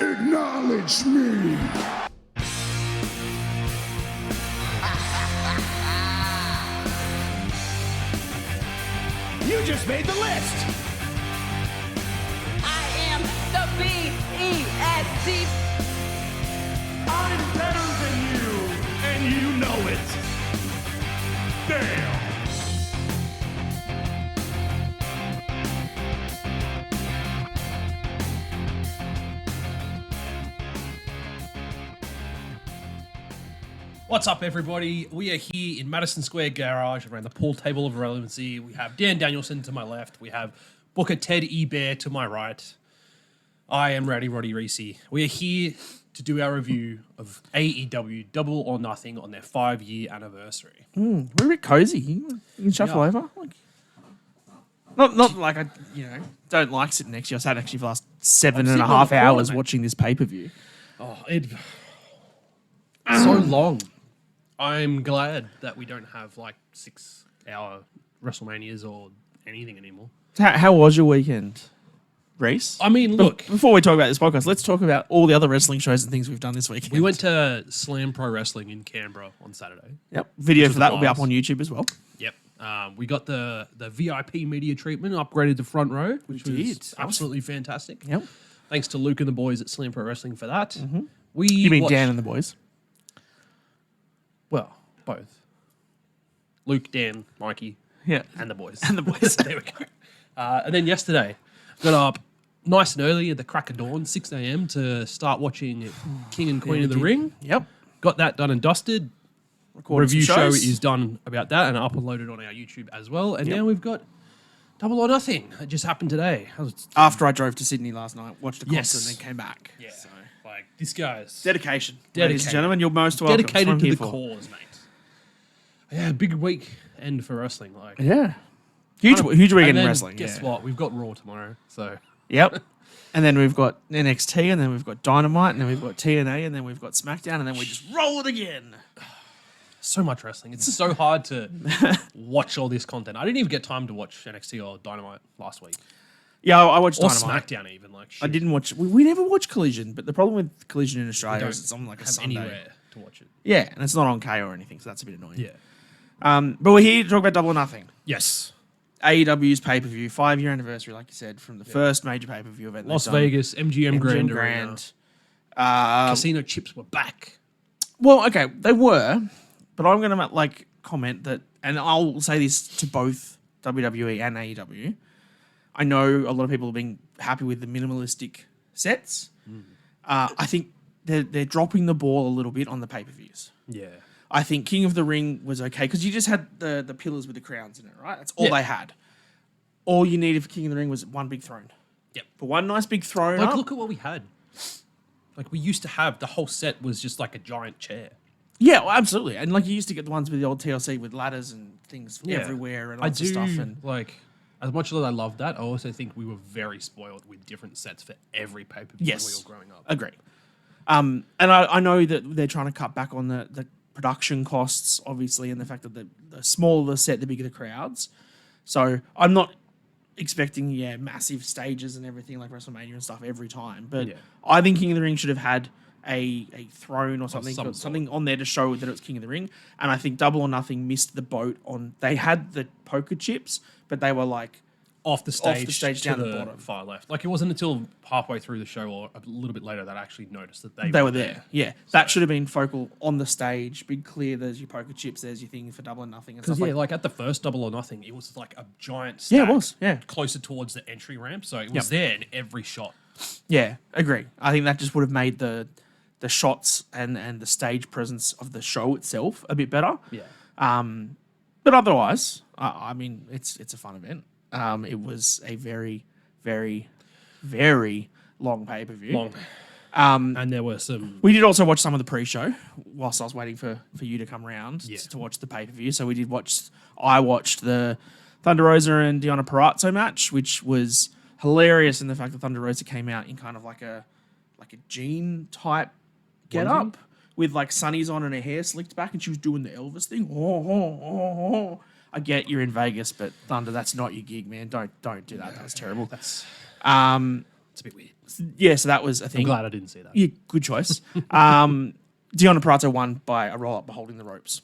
Acknowledge me. You just made the list. I am the BEST. I'm better than you, and you know it. Damn. What's up, everybody? We are here in Madison Square Garage around the pool table of relevancy. We have Dan Danielson to my left. We have Booker Ted E. Bear to my right. I am Rowdy Roddy Reece. We are here to do our review of AEW Double or Nothing on their 5-year anniversary. We're a bit cozy. You can shuffle over. Not like I, don't like sitting next to you. I sat actually for the last 7.5 hours watching this pay-per-view. Oh, so long. I'm glad that we don't have like 6-hour WrestleManias or anything anymore. How was your weekend, Reece? I mean, look. Before we talk about this podcast, let's talk about all the other wrestling shows and things we've done this weekend. We went to Slam Pro Wrestling in Canberra on Saturday. Yep. Video for that will be up on YouTube as well. Yep. We got the VIP media treatment, upgraded to front row, which was absolutely fantastic. Yep. Thanks to Luke and the boys at Slam Pro Wrestling for that. Mm-hmm. You mean Dan and the boys? Well, both. Luke, Dan, Mikey, and the boys. And the boys. There we go. And then yesterday, got up nice and early at the crack of dawn, 6 a.m. to start watching King and Queen of the Ring. Yep. Got that done and dusted. Review show is done about that and uploaded on our YouTube as well. And now we've got Double or Nothing. It just happened today. After I drove to Sydney last night, watched a concert and then came back. Yeah. So, like, this guy's... Dedication. Ladies and gentlemen, you're most welcome. Dedicated to the cause, mate. Yeah, big weekend for wrestling. Like, yeah. Huge weekend in wrestling. Guess what? We've got Raw tomorrow. So yep. And then we've got NXT, and then we've got Dynamite, and then we've got TNA, and then we've got SmackDown, and then we just roll it again. So much wrestling. It's so hard to watch all this content. I didn't even get time to watch NXT or Dynamite last week. Yeah, I watched or Dynamite. SmackDown even. Like, shit. I didn't watch... We never watch Collision, but the problem with Collision in Australia is it's on like a Sunday. Anywhere to watch it. Yeah, and it's not on K or anything, so that's a bit annoying. Yeah. But we're here to talk about Double or Nothing. Yes. AEW's pay-per-view, 5-year anniversary, like you said, from the first major pay-per-view event. Las Vegas, MGM Grand. Casino chips were back. Well, okay, they were, but I'm going to comment that, and I'll say this to both WWE and AEW. I know a lot of people have been happy with the minimalistic sets. I think they're dropping the ball a little bit on the pay-per-views. Yeah. I think King of the Ring was okay because you just had the pillars with the crowns in it, right? That's all they had. All you needed for King of the Ring was one big throne. Yep. But one nice big throne. Like, look at what we had. Like, we used to have the whole set was just like a giant chair. Yeah, well, absolutely. And like you used to get the ones with the old TLC with ladders and things everywhere and lots of stuff. And like, as much as I love that, I also think we were very spoiled with different sets for every pay-per-view when we were growing up. Agree. And I know that they're trying to cut back on the production costs, obviously, and the fact that the smaller the set, the bigger the crowds. So I'm not expecting, massive stages and everything like WrestleMania and stuff every time. But I think King of the Ring should have had a throne or something on there to show that it was King of the Ring. And I think Double or Nothing missed the boat on... They had the poker chips, but they were like... Off the stage down to the bottom. Far left. Like, it wasn't until halfway through the show or a little bit later that I actually noticed that they were there. Yeah. So that should have been focal on the stage. Big clear, there's your poker chips, there's your thing for Double or Nothing and stuff like at the first Double or Nothing, it was like a giant stack. Yeah, it was. Yeah. Closer towards the entry ramp. So it was there in every shot. Yeah, agree. I think that just would have made the shots and the stage presence of the show itself a bit better. Yeah. But otherwise, I mean, it's a fun event. It was a very, very, very long pay-per-view. And there were some... We did also watch some of the pre-show whilst I was waiting for you to come around to watch the pay-per-view. So I watched the Thunder Rosa and Deonna Purrazzo match, which was hilarious in the fact that Thunder Rosa came out in kind of like a jean-type get-up with like sunnies on and her hair slicked back, and she was doing the Elvis thing. I get you're in Vegas, but Thunder, that's not your gig, man. Don't do that. That was terrible. It's a bit weird. Yeah, so that was a thing. I'm glad I didn't see that. Yeah, good choice. Deonna Purrazzo won by a roll up holding the ropes.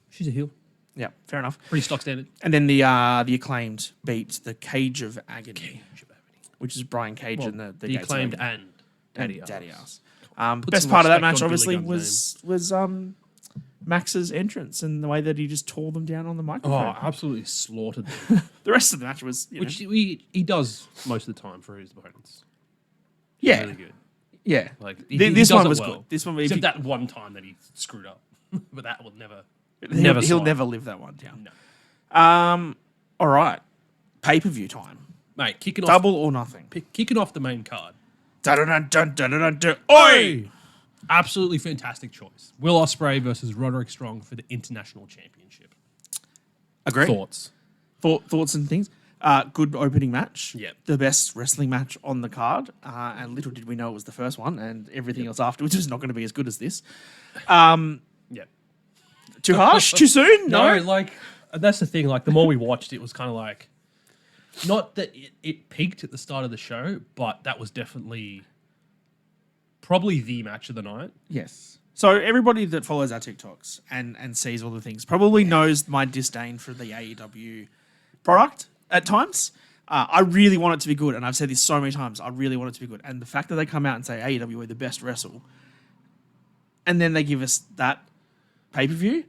She's a heel. Yeah, fair enough. Pretty stock standard. And then the Acclaimed beat the Cage of Agony, which is Brian Cage and the The Gates of Acclaimed Agony. and Daddy Ass. Ass. Put Best some part of that respect match, on obviously, Billy Gunn's was Max's entrance and the way that he just tore them down on the microphone. Oh, absolutely slaughtered them. The rest of the match was, Which he does most of the time for his opponents. yeah, Really good. yeah. Like This does one it was well. good. This one, Except that one time that he screwed up. But that will never he'll slide. never live that one down. No. All right, pay-per-view time. Mate, kicking Double or nothing. kicking off the main card. Dun-dun-dun-dun-dun-dun. Oi! Absolutely fantastic choice. Will Ospreay versus Roderick Strong for the International Championship. Agree. Thoughts? Thoughts and things. Good opening match. Yep. The best wrestling match on the card. And little did we know it was the first one, and everything else afterwards was not going to be as good as this. Yep. Too harsh? Too soon? No, like that's the thing. Like the more we watched, it was kind of like not that it peaked at the start of the show, but that was definitely probably the match of the night. Yes. So everybody that follows our TikToks and sees all the things probably knows my disdain for the AEW product at times. I really want it to be good, and I've said this so many times. I really want it to be good. And the fact that they come out and say AEW are the best wrestle, and then they give us that pay-per-view,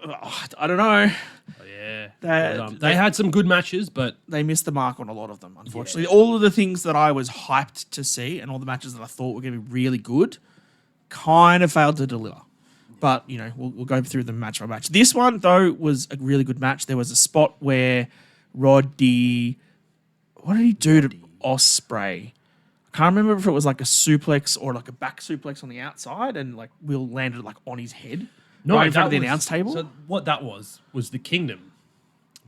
I don't know. Oh, yeah. They They had some good matches, but They missed the mark on a lot of them, unfortunately. All of the things that I was hyped to see and all the matches that I thought were going to be really good kind of failed to deliver. But, you know, we'll go through them match by match. This one, though, was a really good match. There was a spot where Roddy... What did he do to Ospreay? I can't remember if it was like a suplex or like a back suplex on the outside and like Will landed like on his head. Right in front of the announce table. So what that was the Kingdom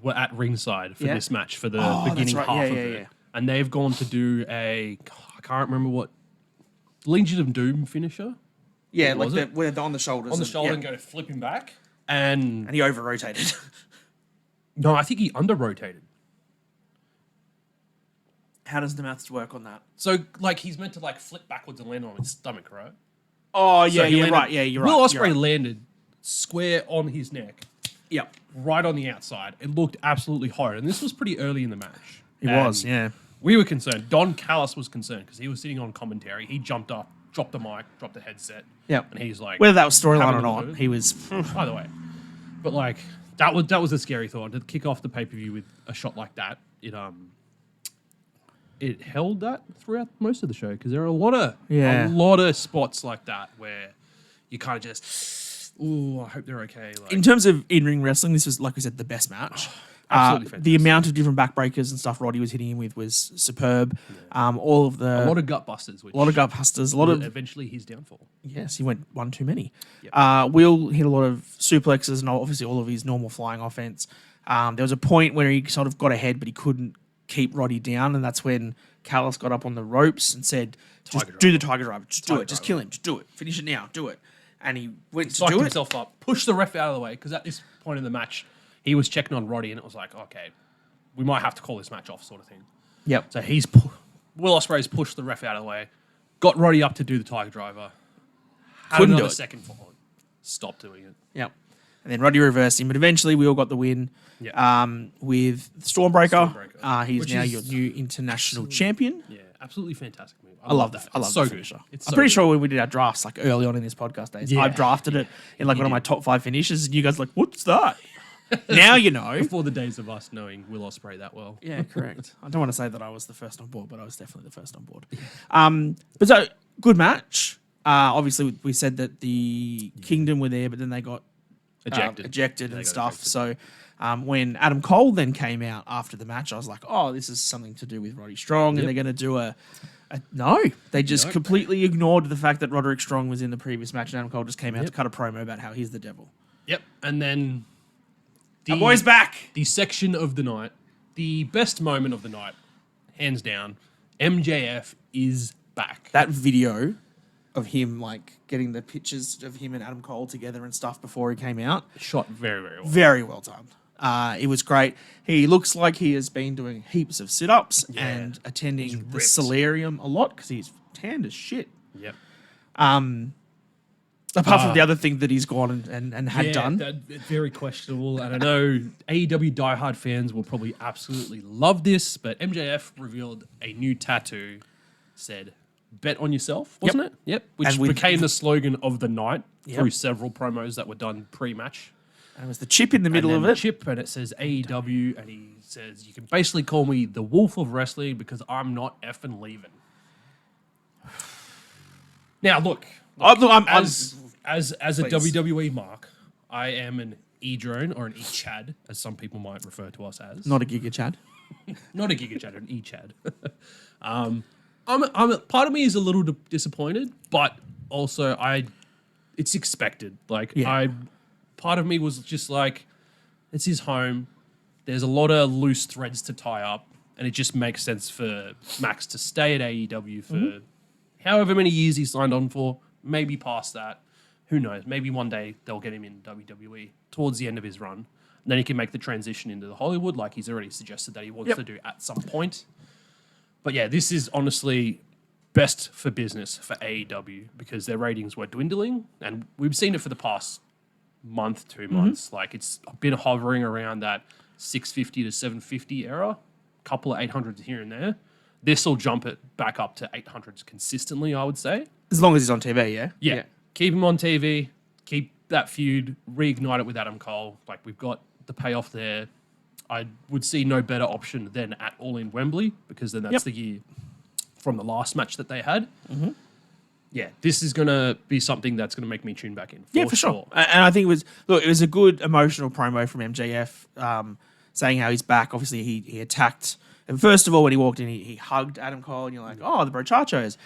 were at ringside for Yeah. this match for the Oh, beginning that's right. half Yeah, of yeah, it. yeah. And they've gone to do I can't remember what Legion of Doom finisher Yeah, What was like it? where they're on the shoulders. on the shoulder yeah. and go to flip him back. And And he over-rotated. no, I think he under rotated. How does the maths work on that? So like he's meant to like flip backwards and land on his stomach, right? Oh, yeah, So he you're landed- right. Yeah, you're right. Will you're Ospreay right. landed square on his neck, Yep. right on the outside. It looked absolutely horrid. And this was pretty early in the match. It And was, yeah. We were concerned. Don Callis was concerned because he was sitting on commentary. He jumped up, dropped the mic, dropped the headset. Yep. And he's like, Whether that was storyline having or a not, look. he was... Either way. But like that was a scary thought to kick off the pay per view with a shot like that. It held that throughout most of the show because there are a lot of spots like that where you kind of just, ooh, I hope they're okay. Like, In terms of in-ring wrestling, this was, like we said, the best match. absolutely The fantastic. amount of different backbreakers and stuff Roddy was hitting him with was superb. All of the... a lot of gut busters, which a lot of gut busters. A lot of... eventually his downfall. Yes, he went one too many. Yep. Will hit a lot of suplexes and obviously all of his normal flying offense. There was a point where he sort of got ahead, but he couldn't keep Roddy down, and that's when Callis got up on the ropes and said, "Just Tiger do driver. the tiger driver. Just do it. Just kill him. Just do it. Finish it now. Do it." And he went to Psyched do it. himself up, pushed the ref out of the way because at this point in the match, he was checking on Roddy, and it was like, okay, we might have to call this match off, sort of thing. Yep. So Will Ospreay's pushed the ref out of the way, got Roddy up to do the Tiger Driver, had Couldn't do another it. second forward, stopped doing it. Yep. And then Roddy reversed him, but eventually we all got the win. Yeah. With Stormbreaker. Stormbreaker. He's Which now is your new international champion. Yeah, absolutely fantastic move. I love that. I love It's so the good. finisher. It's I'm so pretty good. sure when we did our drafts, like early on in this podcast days, Yeah. I drafted it in like You one of my did. top 5 finishes, and you guys were like, "What's that?" Now you know. Before the days of us knowing Will Ospreay that well. Yeah, correct. I don't want to say that I was the first on board, but I was definitely the first on board. But so good match. Obviously, we said that the Kingdom were there, but then they got ejected They and got stuff. ejected. So when Adam Cole then came out after the match, I was like, "Oh, this is something to do with Roddy Strong, and Yep. they're going to do a." No, they just Nope. completely ignored the fact that Roderick Strong was in the previous match, and Adam Cole just came out Yep. to cut a promo about how he's the devil. Yep. And then Our boy's back. the section of the night, the best moment of the night, hands down, MJF is back. That video of him like getting the pictures of him and Adam Cole together and stuff before he came out, Shot very, very well. very well done. It was great. He looks like he has been doing heaps of sit-ups Yeah. and He's attending the ripped. solarium a lot because he's tanned as shit. Yep. Apart from the other thing that he's gone and had done. That's very questionable. And I know AEW diehard fans will probably absolutely love this, but MJF revealed a new tattoo, said, "Bet on yourself," wasn't it? Yep. Which And with- became the slogan of the night Yep. through several promos that were done pre-match. And it was the chip in the middle and of then it. Chip, and it says AEW, and he says, "You can basically call me the Wolf of Wrestling because I'm not effing leaving." Now, look, I'm as a Please. WWE mark, I am an E-drone or an E-chad, as some people might refer to us as. not a Giga Chad. Not a Giga Chad, an E-chad. I'm part of me is a little disappointed, but also it's expected. Like Yeah. part of me was just like, it's his home. There's a lot of loose threads to tie up, and it just makes sense for Max to stay at AEW for however many years he signed on for. Maybe past that. Who knows? Maybe one day they'll get him in WWE towards the end of his run. And then he can make the transition into the Hollywood, like he's already suggested that he wants to do at some point. But yeah, this is honestly best for business for AEW because their ratings were dwindling, and we've seen it for the past month, 2 months. Like it's been hovering around that 650 to 750 era, couple of 800s here and there. This will jump it back up to 800s consistently, I would say. As long as he's on TV, yeah? Yeah. Keep him on TV, keep that feud, reignite it with Adam Cole. Like we've got the payoff there. I would see no better option than at All in Wembley because then that's the year from the last match that they had. Yeah, this is going to be something that's going to make me tune back in. Yeah, for sure. And I think it was a good emotional promo from MJF saying how he's back. Obviously, he attacked. And first of all, when he walked in, he hugged Adam Cole, and you're like, oh, the brochachos.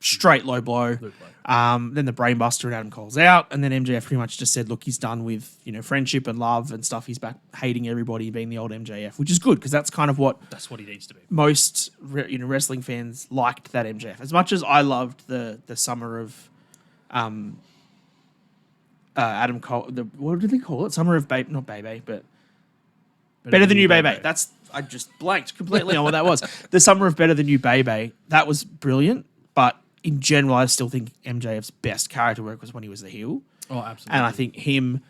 Straight low blow. Then the brainbuster and Adam Cole's out, and then MJF pretty much just said, look, he's done with friendship and love and stuff. He's back hating everybody, being the old MJF, which is good because that's kind of what he needs to be. most wrestling fans liked that MJF. As much as I loved the summer of Adam Cole, what did they call it? Summer of not Bebe, but Better Than You Bebe. I just blanked completely on what that was. The summer of Better Than You Bebe, that was brilliant, but in general, I still think MJF's best character work was when he was the heel. Oh, absolutely. And I think him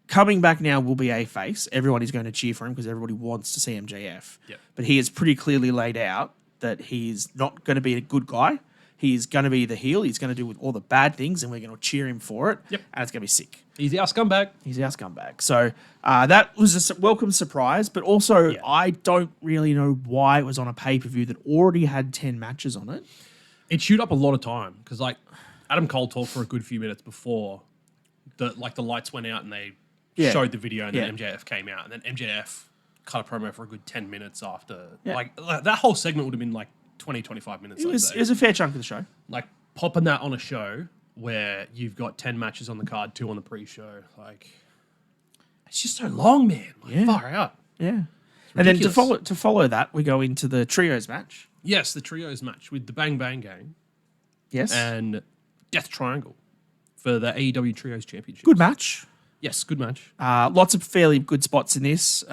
coming back now will be a face. Everyone is going to cheer for him because everybody wants to see MJF. Yep. But he has pretty clearly laid out that he's not going to be a good guy. He's going to be the heel. He's going to do all the bad things, and we're going to cheer him for it. Yep. And it's going to be sick. He's our scumbag. He's our scumbag. So that was a welcome surprise, but also I don't really know why it was on a pay-per-view that already had 10 matches on it. It chewed up a lot of time because like Adam Cole talked for a good few minutes before the lights went out and they showed the video and then MJF came out and then MJF cut a promo for a good 10 minutes after. Yeah. Like that whole segment would have been like 20, 25 minutes. It was a fair chunk of the show. Like popping that on a show where you've got 10 matches on the card, 2 on the pre-show. Like it's just so long, man. Like, far out. Yeah. And then ridiculous. to follow that, we go into the trios match. Yes, the trios match with the Bang Bang Gang Yes. and Death Triangle for the AEW Trios Championship. Good match. Yes, good match. Lots of fairly good spots in this.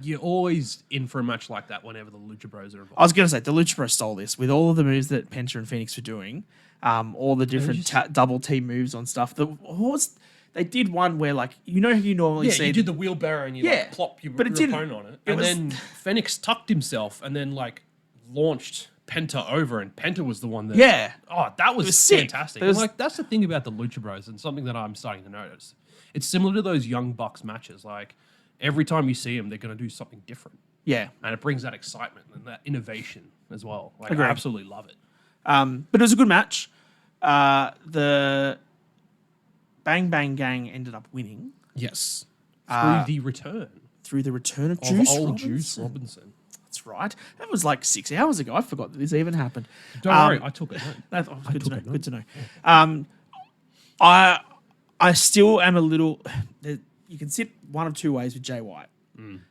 You're always in for a match like that whenever the Lucha Bros are involved. I was going to say, the Lucha Bros stole this with all of the moves that Penta and Phoenix were doing, all the different double team moves on stuff. They did one where, like, you normally see... you did the wheelbarrow and you like, plop your opponent on it. And then Phoenix tucked himself and then, like, launched Penta over, and Penta was the one that... Yeah. Oh, that was sick. fantastic. That was- And, like, that's the thing about the Lucha Bros and something that I'm starting to notice. It's similar to those Young Bucks matches. Like, every time you see them, they're going to do something different. Yeah. And it brings that excitement and that innovation as well. Like, Agreed. I absolutely love it. But it was a good match. The Bang Bang Gang ended up winning Yes. Through the return through the return of of Juice old Robinson. Juice Robinson. That's right. That was like 6 hours ago. I forgot that this even happened. Don't worry, I took it. Good to know. Good to know. I still am a little... You can sit one of two ways with Jay White.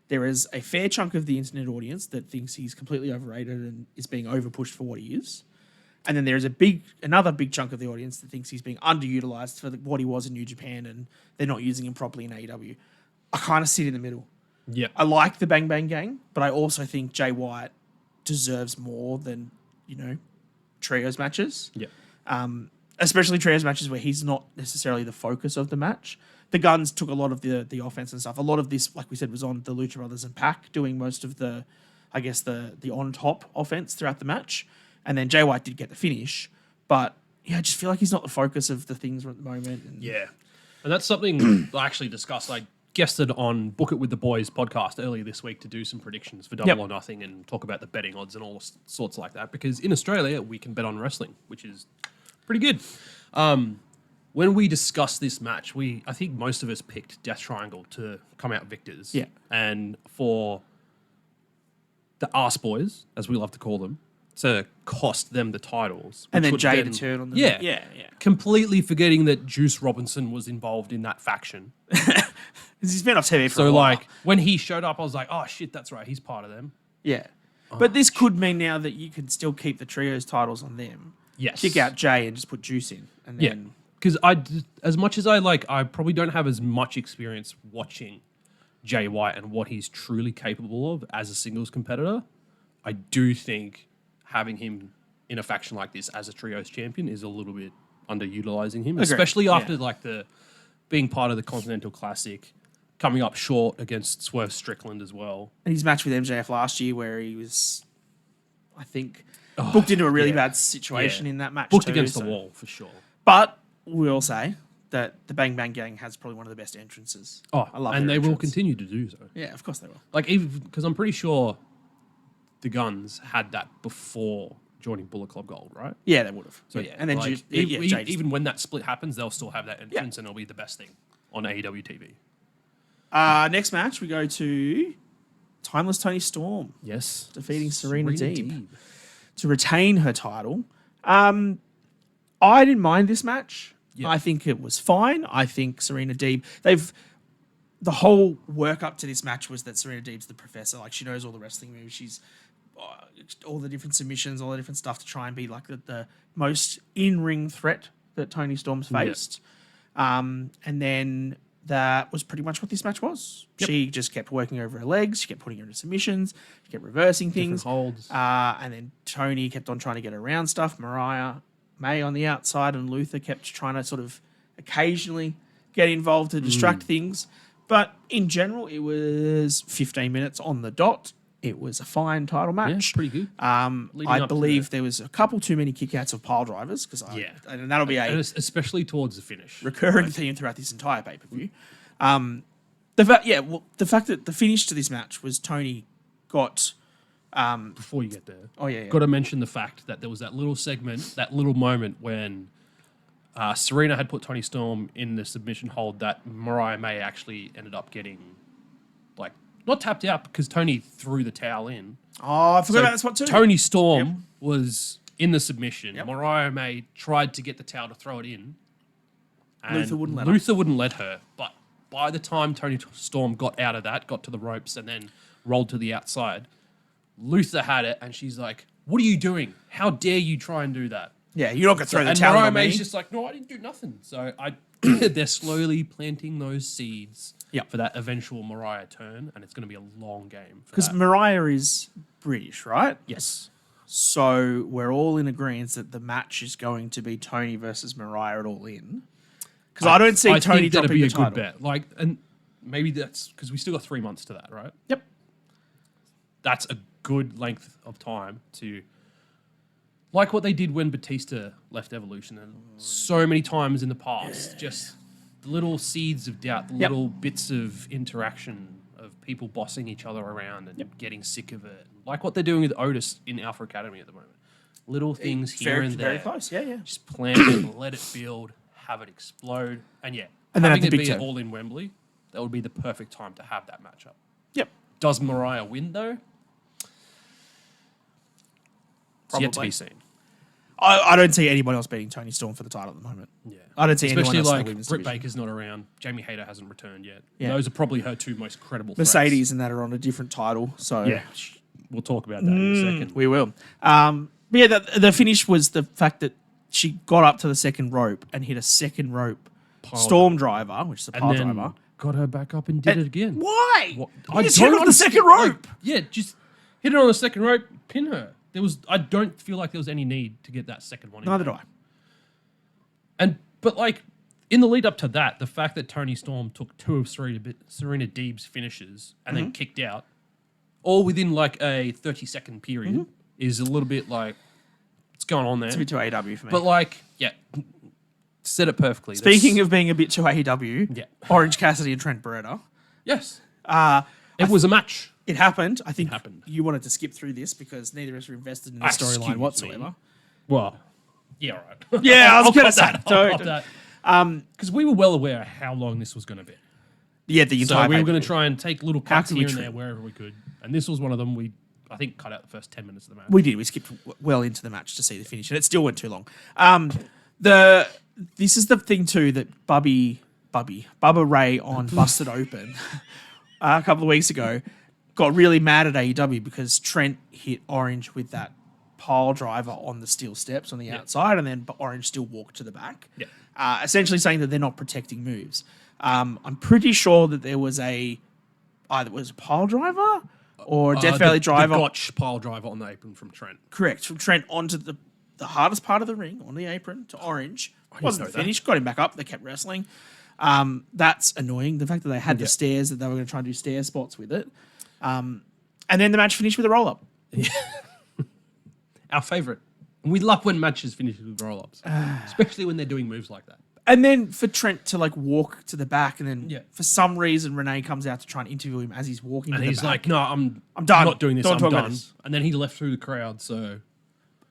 There is a fair chunk of the internet audience that thinks he's completely overrated and is being overpushed for what he is. And then there is another big chunk of the audience that thinks he's being underutilized for what he was in New Japan and they're not using him properly in AEW. I kind of sit in the middle. Yeah. I like the Bang Bang Gang, but I also think Jay White deserves more than, trios matches. Yeah. Especially trios matches where he's not necessarily the focus of the match. The Guns took a lot of the offense and stuff. A lot of this, like we said, was on the Lucha Brothers and Pac doing most of the on top offense throughout the match. And then Jay White did get the finish, but I just feel like he's not the focus of the things at the moment. And and that's something I actually discussed. I guested on Book It With the Boys podcast earlier this week to do some predictions for Double or Nothing and talk about the betting odds and all sorts like that. Because in Australia, we can bet on wrestling, which is pretty good. When we discussed this match, I think most of us picked Death Triangle to come out victors. Yeah. And for the arse boys, as we love to call them, to cost them the titles. And which then would Jay to turn on them. Yeah. Completely forgetting that Juice Robinson was involved in that faction. He's been off TV for So, a while. when he showed up, I was like, oh, shit, that's right. He's part of them. Yeah. But this could mean now that you can still keep the trios titles on them. Yes. Kick out Jay and just put Juice in. And Yeah. then Because as much as I probably don't have as much experience watching Jay White and what he's truly capable of as a singles competitor, I do think having him in a faction like this as a trios champion is a little bit underutilizing him, especially after the being part of the Continental Classic, coming up short against Swerve Strickland as well. And his match with MJF last year where he was, I think, booked into a really bad situation in that match Booked too, against the so- wall, for sure. But we'll say that the Bang Bang Gang has probably one of the best entrances. Oh, I love and their they will entrance. continue to do so. Yeah, of course they will. Like, even because I'm pretty sure the Guns had that before joining Bullet Club Gold, right? Yeah, they would have. So yeah, and then like, Juice, Jay just- even when that split happens, they'll still have that entrance, and it'll be the best thing on AEW TV. next match we go to Timeless Toni Storm Yes, defeating Serena Deeb to retain her title. I didn't mind this match. Yeah. I think it was fine. I think Serena Deeb, the whole work up to this match was that Serena Deeb's the professor. Like, she knows all the wrestling moves. She's all the different submissions, all the different stuff to try and be like the most in-ring threat that Toni Storm's faced. And then that was pretty much what this match was. Yep. She just kept working over her legs. She kept putting her into submissions. She kept reversing things. holds. And then Tony kept on trying to get around stuff. Mariah May on the outside, and Luther kept trying to sort of occasionally get involved to distract things. But in general, it was 15 minutes on the dot. It was a fine title match. Yeah, pretty good. Leading I up to believe that. there was a couple too many kickouts of pile drivers and that'll be And a especially towards the finish. recurring theme throughout this entire pay per view. The fact that the finish to this match was Tony got. Before you get there, Got to mention the fact that there was that little segment, that little moment when Serena had put Toni Storm in the submission hold that Mariah May actually ended up getting, like, not tapped out because Tony threw the towel in. Oh, I forgot So about that spot too. Toni Storm was in the submission. Yep. Mariah May tried to get the towel to throw it in. And Luther wouldn't let her. Luther wouldn't let her. But by the time Toni Storm got out of that, got to the ropes, and then rolled to the outside, Luther had it, and she's like, "What are you doing? How dare you try and do that?" Yeah, you're not gonna throw the And towel Mariah on me. May's just like, "No, I didn't do nothing." So they're slowly planting those seeds Yep. for that eventual Mariah turn, and it's going to be a long game. Because Mariah is British, right? yes, So we're all in agreement that the match is going to be Tony versus Mariah at All In. Because I don't see I Tony think that'd dropping be the a title. good bet. Like, and maybe that's because we still got 3 months to that, right? Yep. That's a good length of time to, like what they did when Batista left Evolution, and so many times in the past, just little seeds of doubt, little bits of interaction of people bossing each other around and getting sick of it, like what they're doing with Otis in Alpha Academy at the moment. Little things here and there, Very close, yeah. just plant it, let it build, have it explode, and And then having at the it big be turn. all in Wembley, that would be the perfect time to have that matchup. Yep. Does Mariah win though? It's yet to Probably. be seen. I don't see anybody else beating Tony Storm for the title at the moment. Yeah, I don't see especially anyone else in the like women's Britt division. Baker's not around. Jamie Hayter hasn't returned yet. Yeah. Those are probably her two most credible. threats. Meh-cedes and that are on a different title. So Yeah, we'll talk about that in a second. we will. But yeah, the finish was the fact that she got up to the second rope and hit a second rope Pile storm driver, which is a pile then driver, got her back up and did it again. Why? What? You just hit her on the second rope. Yeah, just hit her on the second rope, pin her. I don't feel like there was any need to get that second one. Neither do I. But like in the lead up to that, the fact that Toni Storm took 2 of Serena Deeb's finishes and then kicked out, all within like a 30-second period, is a little bit like, what's going on there? It's a bit too AEW for me. But like, yeah, said it perfectly. Speaking of being a bit too AEW, Yeah. Orange Cassidy and Trent Beretta. yes, it was a match. It happened. I think happened. you wanted to skip through this because neither of us were invested in the Excuse storyline me. whatsoever. Well, yeah, all right. Yeah, I was I'll going to cop say. that. I'll cop that. Because we were well aware how long this was going to be. Yeah, the So entire we were pay-per-view. going to try and take little cuts can we here and trim? there wherever we could. And this was one of them. We, I think, cut out the first 10 minutes of the match. We did. We skipped well into the match to see the finish, and it still went too long. This is the thing too that Bubba Ray on Busted Open a couple of weeks ago got really mad at AEW because Trent hit Orange with that pile driver on the steel steps on the outside, and then Orange still walked to the back. Yeah. Essentially saying that they're not protecting moves. I'm pretty sure that there was either it was a pile driver or a Death Valley driver. The Gotch pile driver on the apron from Trent. Correct. From Trent onto the hardest part of the ring, on the apron, to Orange. Wasn't know the that. finish. Got him back up. They kept wrestling. That's annoying. The fact that they had the stairs, that they were going to try and do stair spots with it. And then the match finished with a roll-up. Our favourite. And we love when matches finish with roll-ups. Especially when they're doing moves like that. And then for Trent to like walk to the back, and then Yeah. for some reason Renee comes out to try and interview him as he's walking And to he's the back. like, no, I'm done. not doing this. Don't I'm talk about done. this. And then he left through the crowd, so...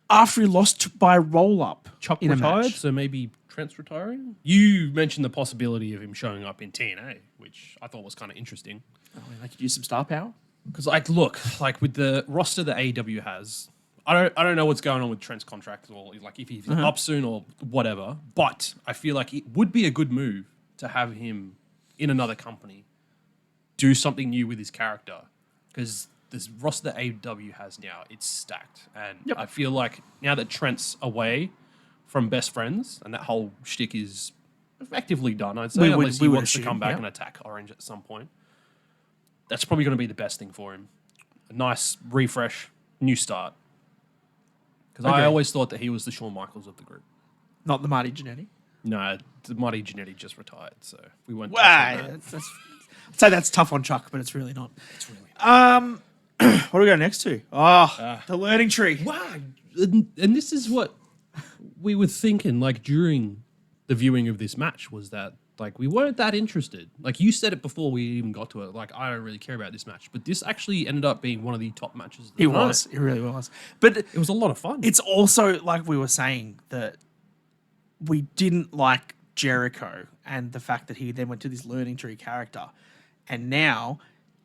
After he lost by roll-up Chuck in a retired, match. so maybe Trent's retiring? You mentioned the possibility of him showing up in TNA, which I thought was kind of interesting. I mean, they could use some star power. Because, like, look, like with the roster that AEW has, I don't know what's going on with Trent's contract or like if he's up soon or whatever. But I feel like it would be a good move to have him in another company, do something new with his character, because this roster that AEW has now, it's stacked, and I feel like now that Trent's away from Best Friends and that whole shtick is effectively done, I'd say, unless he wants to come back and attack Orange at some point. That's probably going to be the best thing for him. A nice refresh, new start. Because I always thought that he was the Shawn Michaels of the group. Not the Marty Jannetty. No, the Marty Jannetty just retired, so we won't. Wow, touch on that. I'd say that's tough on Chuck, but it's really not. It's really not. What do we go next to? The learning tree. Wow, and this is what we were thinking, like during the viewing of this match, was that like we weren't that interested. Like you said it before we even got to it. Like I don't really care about this match, but this actually ended up being one of the top matches. Of the night. Was. It really was. But It was a lot of fun. it's also like we were saying that we didn't like Jericho and the fact that he then went to this learning tree character, and now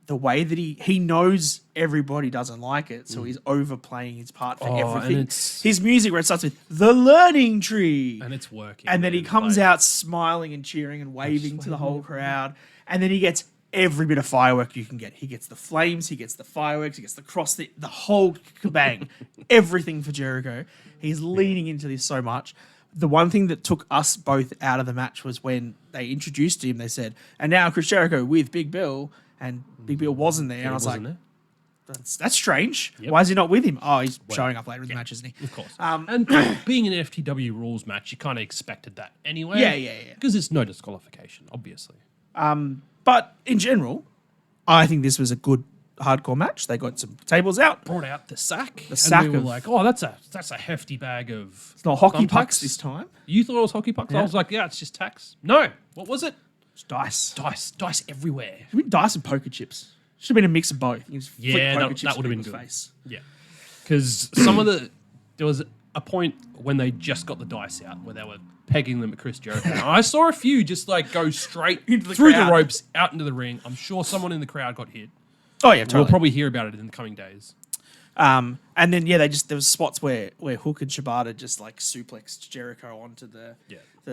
the way that he knows everybody doesn't like it, so he's overplaying his part for everything. and it's- His music where it starts with the learning tree, and it's working. and then he man. comes Like, out smiling and cheering and waving to the whole crowd, and then he gets every bit of firework you can get. He gets the flames, he gets the fireworks, he gets the cross, the whole kabang, everything for Jericho. He's leaning into this so much. The one thing that took us both out of the match was when they introduced him. They said, "And now Chris Jericho with Big Bill," and Big Bill wasn't there. And I was like, wasn't that's strange. Yep. Why is he not with him? Oh, he's showing up later in the match, isn't he? Of course. And being an FTW rules match, you kind of expected that anyway. Yeah. Because it's no disqualification, obviously. But in general, I think this was a good hardcore match. They got some tables out. Brought out the sack. The sack and we were of- like, oh, that's a hefty bag of. It's not hockey thumbtacks. pucks this time. You thought it was hockey pucks? Yeah. I was like, yeah, it's just tacks. No. What was it? It's dice. Dice everywhere. Should have been dice and poker chips. Should have been a mix of both. You just flick Yeah, poker that chips would have in been people's good. face. Yeah. Because there was a point when they just got the dice out where they were pegging them at Chris Jericho. And I saw a few just like go straight Into the through crowd. the ropes out into the ring. I'm sure someone in the crowd got hit. Oh yeah, totally. We'll probably hear about it in the coming days. And then there was spots where Hook and Shibata just like suplexed Jericho onto the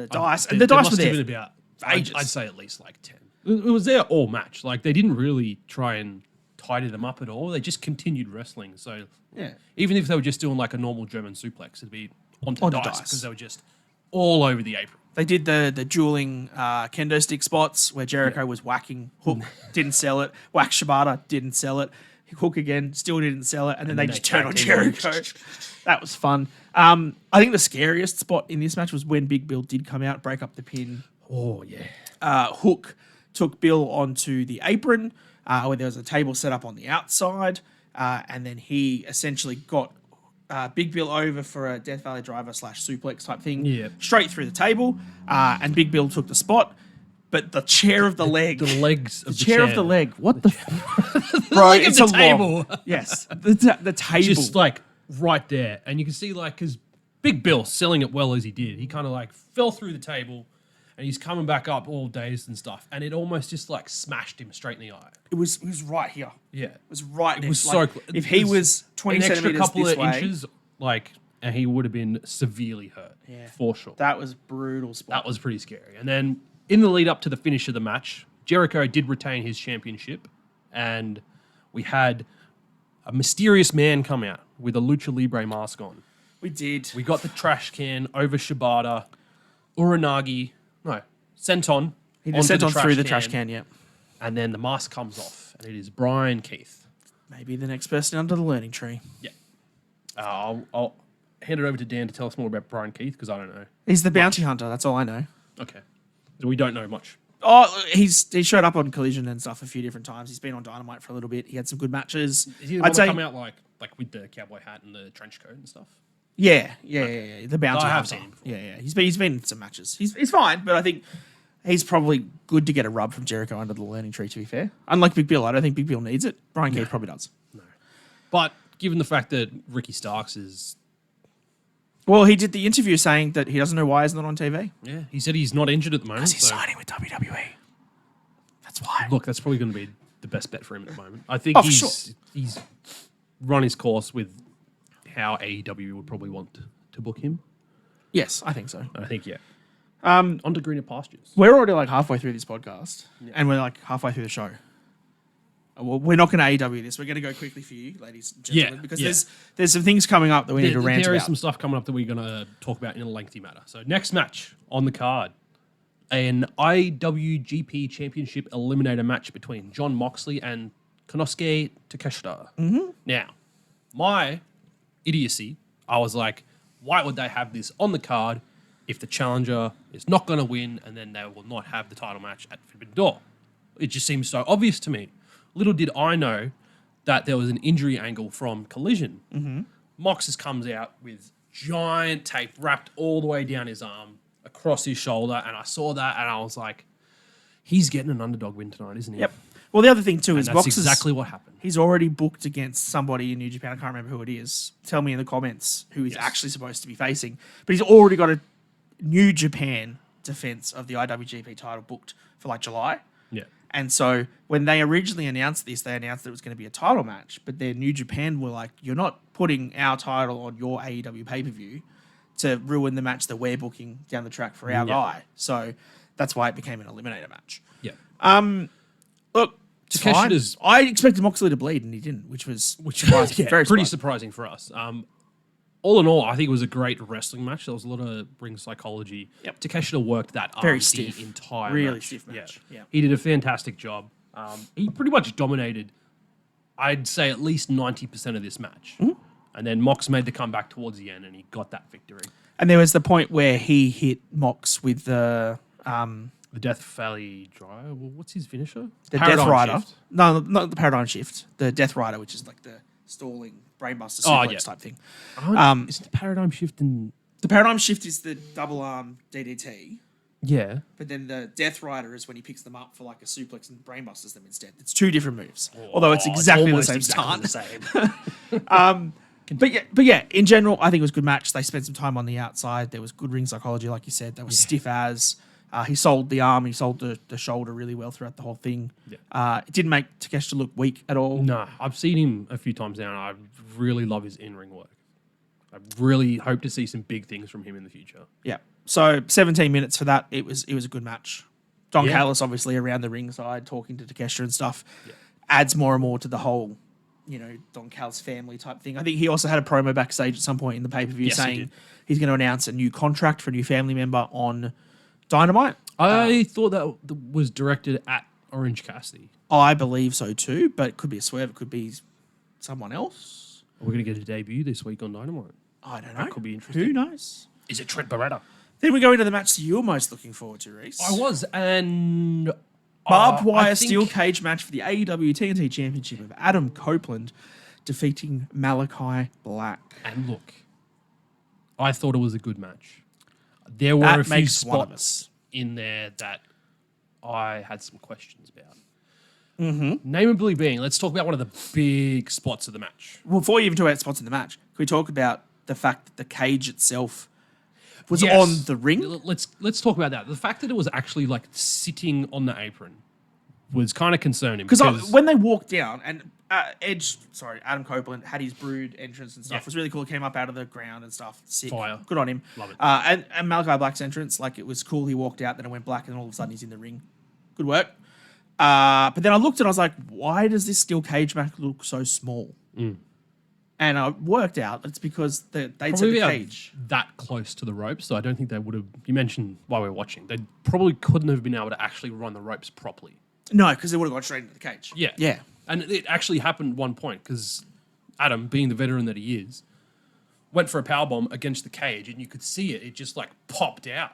dice, and the dice were must have there. been about, ages. I'd say at least like 10. It was there all match. Like they didn't really try and tidy them up at all. They just continued wrestling. So Yeah. even if they were just doing like a normal German suplex, it'd be onto Onto dice dice. because they were just all over the apron. They did the dueling kendo stick spots where Jericho was whacking Hook, didn't sell it. Whack Shibata, didn't sell it. Hook again, still didn't sell it. And then they just turned on Jericho. That was fun. I think the scariest spot in this match was when Big Bill did come out, break up the pin. Oh, yeah. Hook took Bill onto the apron where there was a table set up on the outside. And then he essentially got Big Bill over for a Death Valley driver / suplex type thing, straight through the table, and Big Bill took the spot. But the chair of the leg, the legs of the chair of the leg. What the, bro? It's of a the table. Yes, the table, just like right there, and you can see like because Big Bill selling it well as he did, he kind of like fell through the table, and he's coming back up all dazed and stuff, and it almost just like smashed him straight in the eye. It was right here. Yeah, it was right. It was like, so. If he was 20 an extra centimeters couple this of way, inches, like, and he would have been severely hurt. Yeah, for sure. That was brutal spot. That was pretty scary. And then in the lead up to the finish of the match, Jericho did retain his championship, and we had a mysterious man come out with a Lucha Libre mask on. We did. We got the trash can over Shibata, Senton. He just sent on through the trash can, yeah. And then the mask comes off, and it is Brian Keith. Maybe the next person under the learning tree. Yeah. I'll hand it over to Dan to tell us more about Brian Keith, because I don't know. He's the bounty hunter, that's all I know. Okay. So we don't know much. Oh, he showed up on Collision and stuff a few different times. He's been on Dynamite for a little bit. He had some good matches. Is he the one that come out like with the cowboy hat and the trench coat and stuff? Yeah. The bounty hunter. I have seen him before. Yeah. He's been in some matches. He's fine, but I think he's probably good to get a rub from Jericho under the learning tree, to be fair. Unlike Big Bill, I don't think Big Bill needs it. Brian Keith probably does. No. But given the fact that Ricky Starks is... Well, he did the interview saying that he doesn't know why he's not on TV. Yeah, he said he's not injured at the moment. Because he's signing with WWE. That's why. Look, that's probably going to be the best bet for him at the moment. I think he's run his course with how AEW would probably want to book him. Yes, I think so. I think, yeah. On to greener pastures. We're already like halfway through this podcast, and we're like halfway through the show. Well, we're not going to AEW this. We're going to go quickly for you, ladies and gentlemen, because there's some things coming up that we need to rant about. There is some stuff coming up that we're going to talk about in a lengthy manner. So next match on the card, an IWGP Championship Eliminator match between Jon Moxley and Konosuke Takeshita. Mm-hmm. Now, my idiocy, I was like, why would they have this on the card if the challenger is not going to win and then they will not have the title match at Forbidden Door? It just seems so obvious to me. Little did I know that there was an injury angle from Collision. Mm-hmm. Moxes comes out with giant tape wrapped all the way down his arm, across his shoulder, and I saw that and I was like, he's getting an underdog win tonight, isn't he? Yep. Well, the other thing too is that's Moxes, exactly what happened. He's already booked against somebody in New Japan. I can't remember who it is. Tell me in the comments who he's actually supposed to be facing. But he's already got a New Japan defense of the IWGP title booked for like July. Yeah. And so when they originally announced this, they announced that it was going to be a title match. But then New Japan were like, you're not putting our title on your AEW pay-per-view to ruin the match that we're booking down the track for our guy. So that's why it became an eliminator match. Yeah. Look, Takeshita's... I expected Moxley to bleed, and he didn't, which surprising. Very pretty surprising. surprising for us. All in all, I think it was a great wrestling match. There was a lot of ring psychology. Yep. Takeshita worked that Very arm stiff. the entire Really match. stiff match. Yeah. He did a fantastic job. He pretty much dominated, I'd say, at least 90% of this match. Mm-hmm. And then Mox made the comeback towards the end, and he got that victory. And there was the point where he hit Mox with the Death Valley Drive. Well, what's his finisher? the Paradigm Death Rider. Shift. No, not the Paradigm Shift. The Death Rider, which is like the stalling brainbuster suplex type thing. Is it the Paradigm Shift and... The Paradigm Shift is the double arm DDT. Yeah. But then the Death Rider is when he picks them up for like a suplex and brainbusters them instead. It's two different moves. Although it's exactly the same start. But yeah, in general, I think it was a good match. They spent some time on the outside. There was good ring psychology, like you said. They were stiff as. He sold the arm. He sold the shoulder really well throughout the whole thing. Yeah. It didn't make Takeshita look weak at all. No, I've seen him a few times now, and I really love his in-ring work. I really hope to see some big things from him in the future. Yeah. So 17 minutes for that. It was a good match. Don Callis obviously around the ringside talking to Takeshita and stuff adds more and more to the whole, Don Callis family type thing. I think he also had a promo backstage at some point in the pay-per-view saying he's going to announce a new contract for a new family member on Dynamite. I thought that was directed at Orange Cassidy. I believe so too, but it could be a swerve. It could be someone else. Are we going to get a debut this week on Dynamite? I don't know. That could be interesting. Who knows? Is it Trent Beretta? Then we go into the match that you're most looking forward to, Reece. I was, and Barbed wire I steel think- cage match for the AEW TNT Championship of Adam Copeland defeating Malachi Black. And look, I thought it was a good match. There were That a few makes one of spots in there that I had some questions about. Namely being, let's talk about one of the big spots of the match. Well, before you even talk about spots in the match, can we talk about the fact that the cage itself was Yes. on the ring? Let's talk about that. The fact that it was actually like sitting on the apron was kind of concerning Because when they walked down and Adam Copeland had his Brood entrance and stuff. Yeah. It was really cool. He came up out of the ground and stuff. Sick. Fire. Good on him. Love it. And Malachi Black's entrance, like it was cool. He walked out, then it went black, and then all of a sudden he's in the ring. Good work. But then I looked and I was like, why does this steel cage match look so small? And I worked out it's because they'd set probably the are cage. that close to the ropes, so I don't think they would have. You mentioned while we were watching, they probably couldn't have been able to actually run the ropes properly. No, because they would have gone straight into the cage. Yeah. Yeah. And it actually happened at one point because Adam, being the veteran that he is, went for a powerbomb against the cage and you could see it. It just like popped out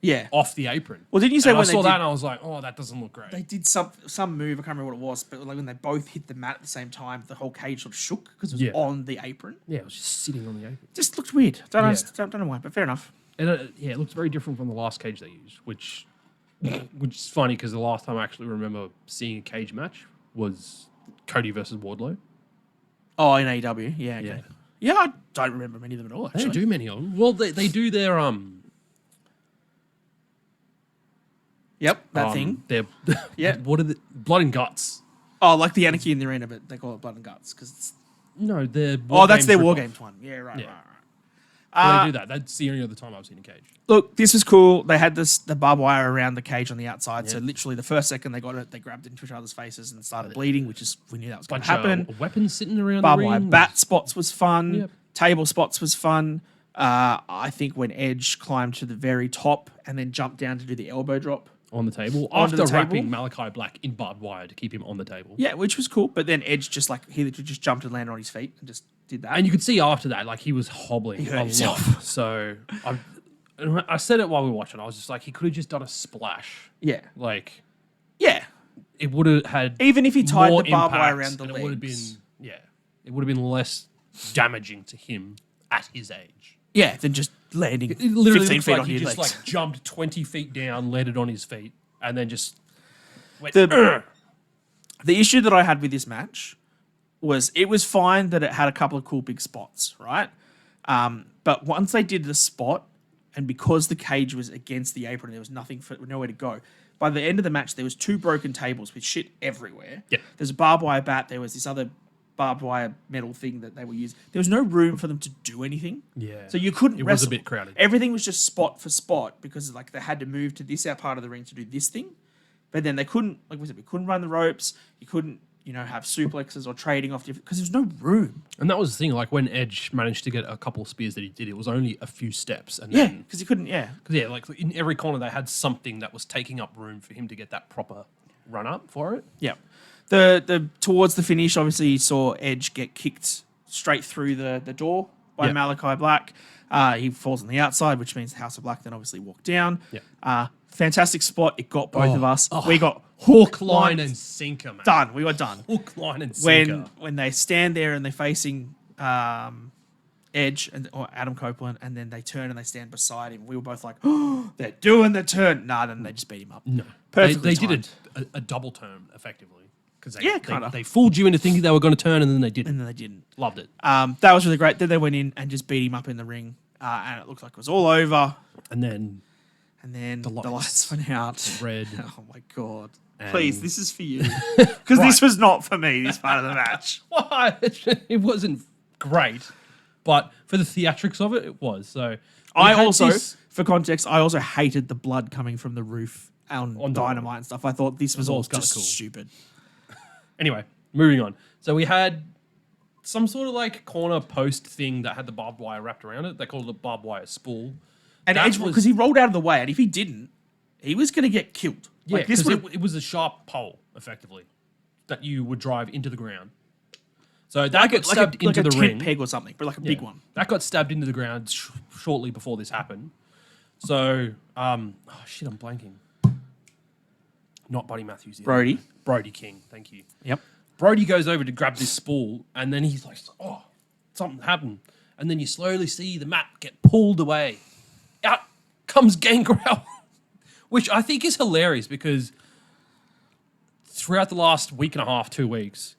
Yeah. off the apron. Well, didn't you say And I when they saw did- that and I was like, oh, that doesn't look great. They did some move, I can't remember what it was, but like when they both hit the mat at the same time, the whole cage sort of shook because it was Yeah. on the apron. Yeah, it was just sitting on the apron. Just looked weird. Don't Yeah. know why, but fair enough. And it looked very different from the last cage they used, which is funny because the last time I actually remember seeing a cage match was Cody versus Wardlow. Oh, in AEW, yeah, okay. Yeah. Yeah, I don't remember many of them at all. They Actually, don't do many of them. Well, they do their Yep, that thing. Their Yeah. What are the blood and guts? Oh, like the Anarchy in the Arena, but they call it Blood and Guts because it's. No, their Oh, that's their War War Games Games one. Yeah, right, Yeah. right, right. Well, they do that. That's the only other time I've seen a cage. Look, this was cool. They had the barbed wire around the cage on the outside, so Yeah. literally the first second they got it, they grabbed it into each other's faces and started bleeding, which is we knew that was going to Bunch happen. of weapons sitting around Barbed the wire ring. bat spots was fun. Yep. Table spots was fun. I think when Edge climbed to the very top and then jumped down to do the elbow drop. on the table Onto after the table. wrapping Malachi Black in barbed wire to keep him on the table. Yeah, which was cool. But then Edge just he literally just jumped and landed on his feet and just did that. And you could see after that, like he was hobbling hurt a himself. lot. So I said it while we were watching. I was just like, he could have just done a splash. yeah. Like Yeah. it would have had Even if he tied more the barbed wire impact, around the and legs. it would have been it would have been less damaging to him at his age. Yeah, then just landing It literally 15 looks feet like on he your just legs. like jumped 20 feet down, landed on his feet, and then just went. The issue that I had with this match was it was fine that it had a couple of cool big spots, right? But once they did the spot, and because the cage was against the apron, there was nowhere to go. By the end of the match, there was 2 broken tables with shit everywhere. Yep. There's a barbed wire bat. There was this other barbed wire metal thing that they were using. There was no room for them to do anything. Yeah. So you couldn't It was wrestle. a bit crowded. Everything was just spot for spot because like they had to move to this out part of the ring to do this thing. But then they couldn't, like we said, we couldn't run the ropes. You couldn't, have suplexes or trading off different because there's no room. And that was the thing. Like when Edge managed to get a couple of spears that he did, it was only a few steps. And Yeah, then, because you couldn't. Yeah, because like in every corner they had something that was taking up room for him to get that proper run up for it. yeah. The towards the finish, obviously, you saw Edge get kicked straight through the door by Yeah. Malachi Black. He falls on the outside, which means the House of Black then obviously walked down. Yeah. Fantastic spot. It got both of us. Oh. We got Hook, line, and sinker, man. done. We were done. Hook, line, and sinker. When they stand there and they're facing Edge or Adam Copeland, and then they turn and they stand beside him, we were both like, "Oh, they're doing the turn." Nah, then they just beat him up. No. Perfectly They did timed. a double turn, effectively. Because Yeah, kinda. they fooled you into thinking they were going to turn, and then they didn't. And then they didn't. Loved it. That was really great. Then they went in and just beat him up in the ring, and it looked like it was all over. And then And then the lights lights went out. red. Oh my god! And- Please, this is for you because this was not for me. This part of the match. Why? It wasn't great, but for the theatrics of it, it was. So I we had also, this- for context, I also hated the blood coming from the roof on Dynamite. Dynamite and stuff. I thought this was all kinda just cool. stupid. Anyway, moving on. So we had some sort of like corner post thing that had the barbed wire wrapped around it. They called it a barbed wire spool. And That Edge, was- because he rolled out of the way, and if he didn't, he was going to get killed. Yeah, this because it was a sharp pole, effectively, that you would drive into the ground. So that got stabbed into the ring. Peg or something, but like a big one. That got stabbed into the ground shortly before this happened. So, I'm blanking. Not Buddy Matthews. Brody. Brody King, thank you. Yep. Brody goes over to grab this spool, and then he's like, oh, something happened. And then you slowly see the mat get pulled away. Out comes Gangrel, which I think is hilarious because throughout the last week and a half, 2 weeks,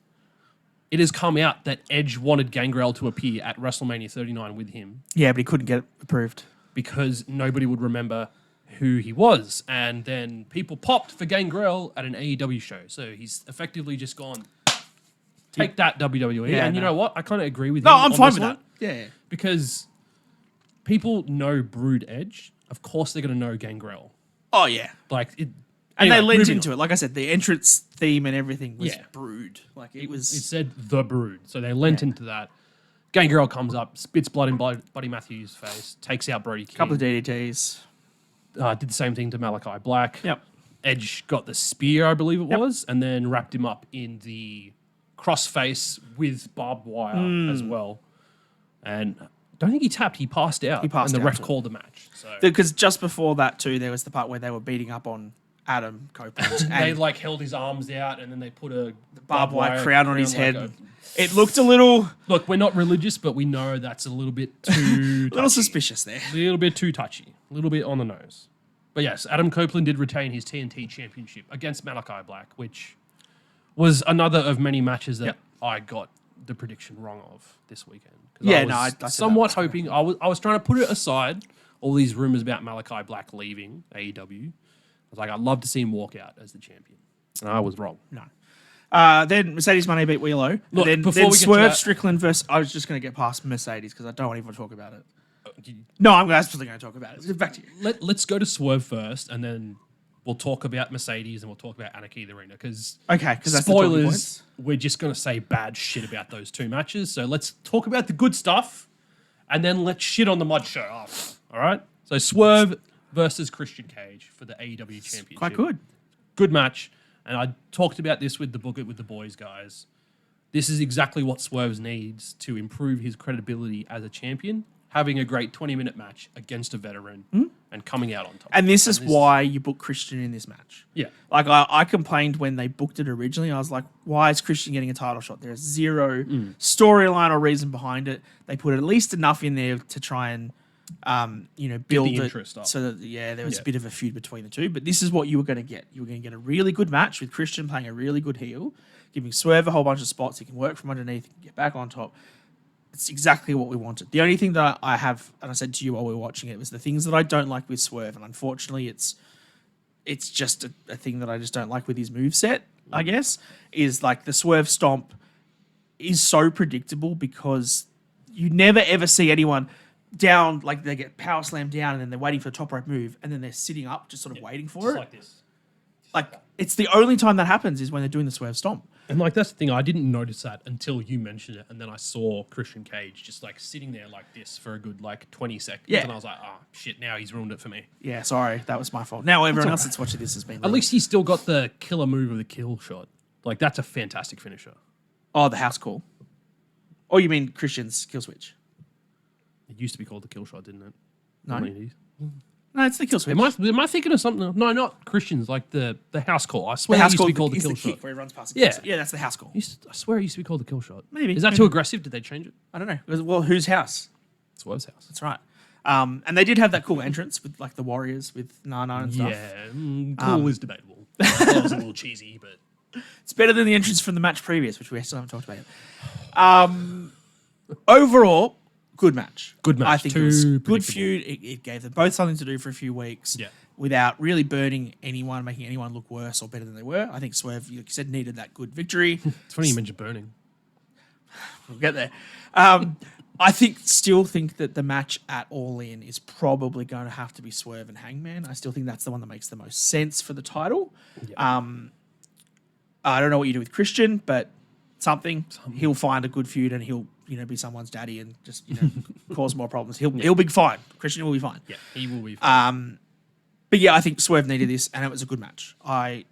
it has come out that Edge wanted Gangrel to appear at WrestleMania 39 with him. Yeah, but he couldn't get it approved. Because nobody would remember who he was. And then people popped for Gangrel at an AEW show. So he's effectively just gone, take that, WWE. Yeah, and you know what? I kind of agree with No, him I'm on fine this with one. that. Yeah. Because people know Brood Edge. Of course they're going to know Gangrel. Oh, yeah. Like, And anyway, they lent moving into on. it. Like I said, the entrance theme and everything was Yeah. Brood. Like, it It was... said The Brood. So they lent into that. Gangrel comes up, spits blood in Buddy Matthews' face, takes out Brody King. couple of DDTs. Did the same thing to Malachi Black. Yep. Edge got the spear, I believe it Yep. was, and then wrapped him up in the crossface with barbed wire as well. And I don't think he tapped, he passed out. He passed and the out. ref called the match. So Because just before that, too, there was the part where they were beating up on Adam Copeland. they And like held his arms out and then they put a barbed wire crown on his head. like It looked a little look, we're not religious, but we know that's a little bit too touchy. suspicious there. A little bit too touchy. A little bit on the nose. But yes, Adam Copeland did retain his TNT championship against Malachi Black, which was another of many matches that I got the prediction wrong of this weekend. 'Cause Yeah, I was no, I said that somewhat was hoping. I was trying to put it aside, all these rumors about Malachi Black leaving AEW. I was like, I'd love to see him walk out as the champion. And I was wrong. No. Then Mercedes Money beat Wheelo. Look, then before we get to Swerve that- Strickland versus... I was just going to get past Mercedes because I don't want to even talk about it. No, I'm absolutely going to talk about it. Back to you. Let's go to Swerve first, and then we'll talk about Meh-cedes and we'll talk about Anarchy the Arena. Because Okay, because that's the talking spoilers, points. we're just going to say bad shit about those two matches. So let's talk about the good stuff, and then let's shit on the mud show after. All right? So Swerve versus Christian Cage for the AEW Championship. Quite good. Good match. And I talked about this with the Book It with the Boys guys. This is exactly what Swerve needs to improve his credibility as a champion. Having a great 20-minute match against a veteran and coming out on top. And this is why you book Christian in this match. Yeah. Like, I complained when they booked it originally. I was like, why is Christian getting a title shot? There's zero storyline or reason behind it. They put at least enough in there to try and, build the it interest up. so that, there was a bit of a feud between the two. But this is what you were going to get. You were going to get a really good match with Christian playing a really good heel, giving Swerve a whole bunch of spots. He can work from underneath, he can get back on top. It's exactly what we wanted. The only thing that I have, and I said to you while we were watching it, was the things that I don't like with Swerve, and unfortunately it's just a thing that I just don't like with his moveset, I guess, is like the Swerve Stomp is so predictable because you never ever see anyone down, like they get power slammed down and then they're waiting for the top rope move and then they're sitting up just sort of waiting for Just it. like this. Like, it's the only time that happens is when they're doing the Swerve Stomp. And like that's the thing, I didn't notice that until you mentioned it, and then I saw Christian Cage just like sitting there like this for a good like 20 seconds, Yeah. and I was like, oh shit, now he's ruined it for me. Yeah, sorry, that was my fault. Now everyone else that's watching this has been... At least he's still got the killer move of the kill shot. Like that's a fantastic finisher. Oh, the house call. Oh, you mean Christian's kill switch? It used to be called the kill shot, didn't it? No. I mean, he's- No, it's the kill switch. Am I thinking of something? No, not Christian's. Like the house call. I The swear it house used to call be called the is kill the shot. kick where he runs past. Yeah. Yeah, that's the house call. I swear it used to be called the kill shot. Maybe. Is that too aggressive? Did they change it? I don't know. It was, well, whose house? Swerve's house. That's right. And they did have that cool entrance with like the Warriors with Nana and stuff. Yeah, cool is debatable. That was a little cheesy, but It's better than the entrance from the match previous, which we still haven't talked about yet. Overall, good match. Good match. I think it was Too good predictable. feud. It gave them both something to do for a few weeks. Yeah. Without really burning anyone, making anyone look worse or better than they were. I think Swerve, like you said, needed that good victory. it's funny you mentioned burning. We'll get there. Still think that the match at All In is probably going to have to be Swerve and Hangman. I still think that's the one that makes the most sense for the title. Yeah. I don't know what you do with Christian, but something. He'll find a good feud and he'll be someone's daddy and just cause more problems. He'll be fine. Christian will be fine. Yeah, he will be fine. But yeah, I think Swerve needed this, and it was a good match. I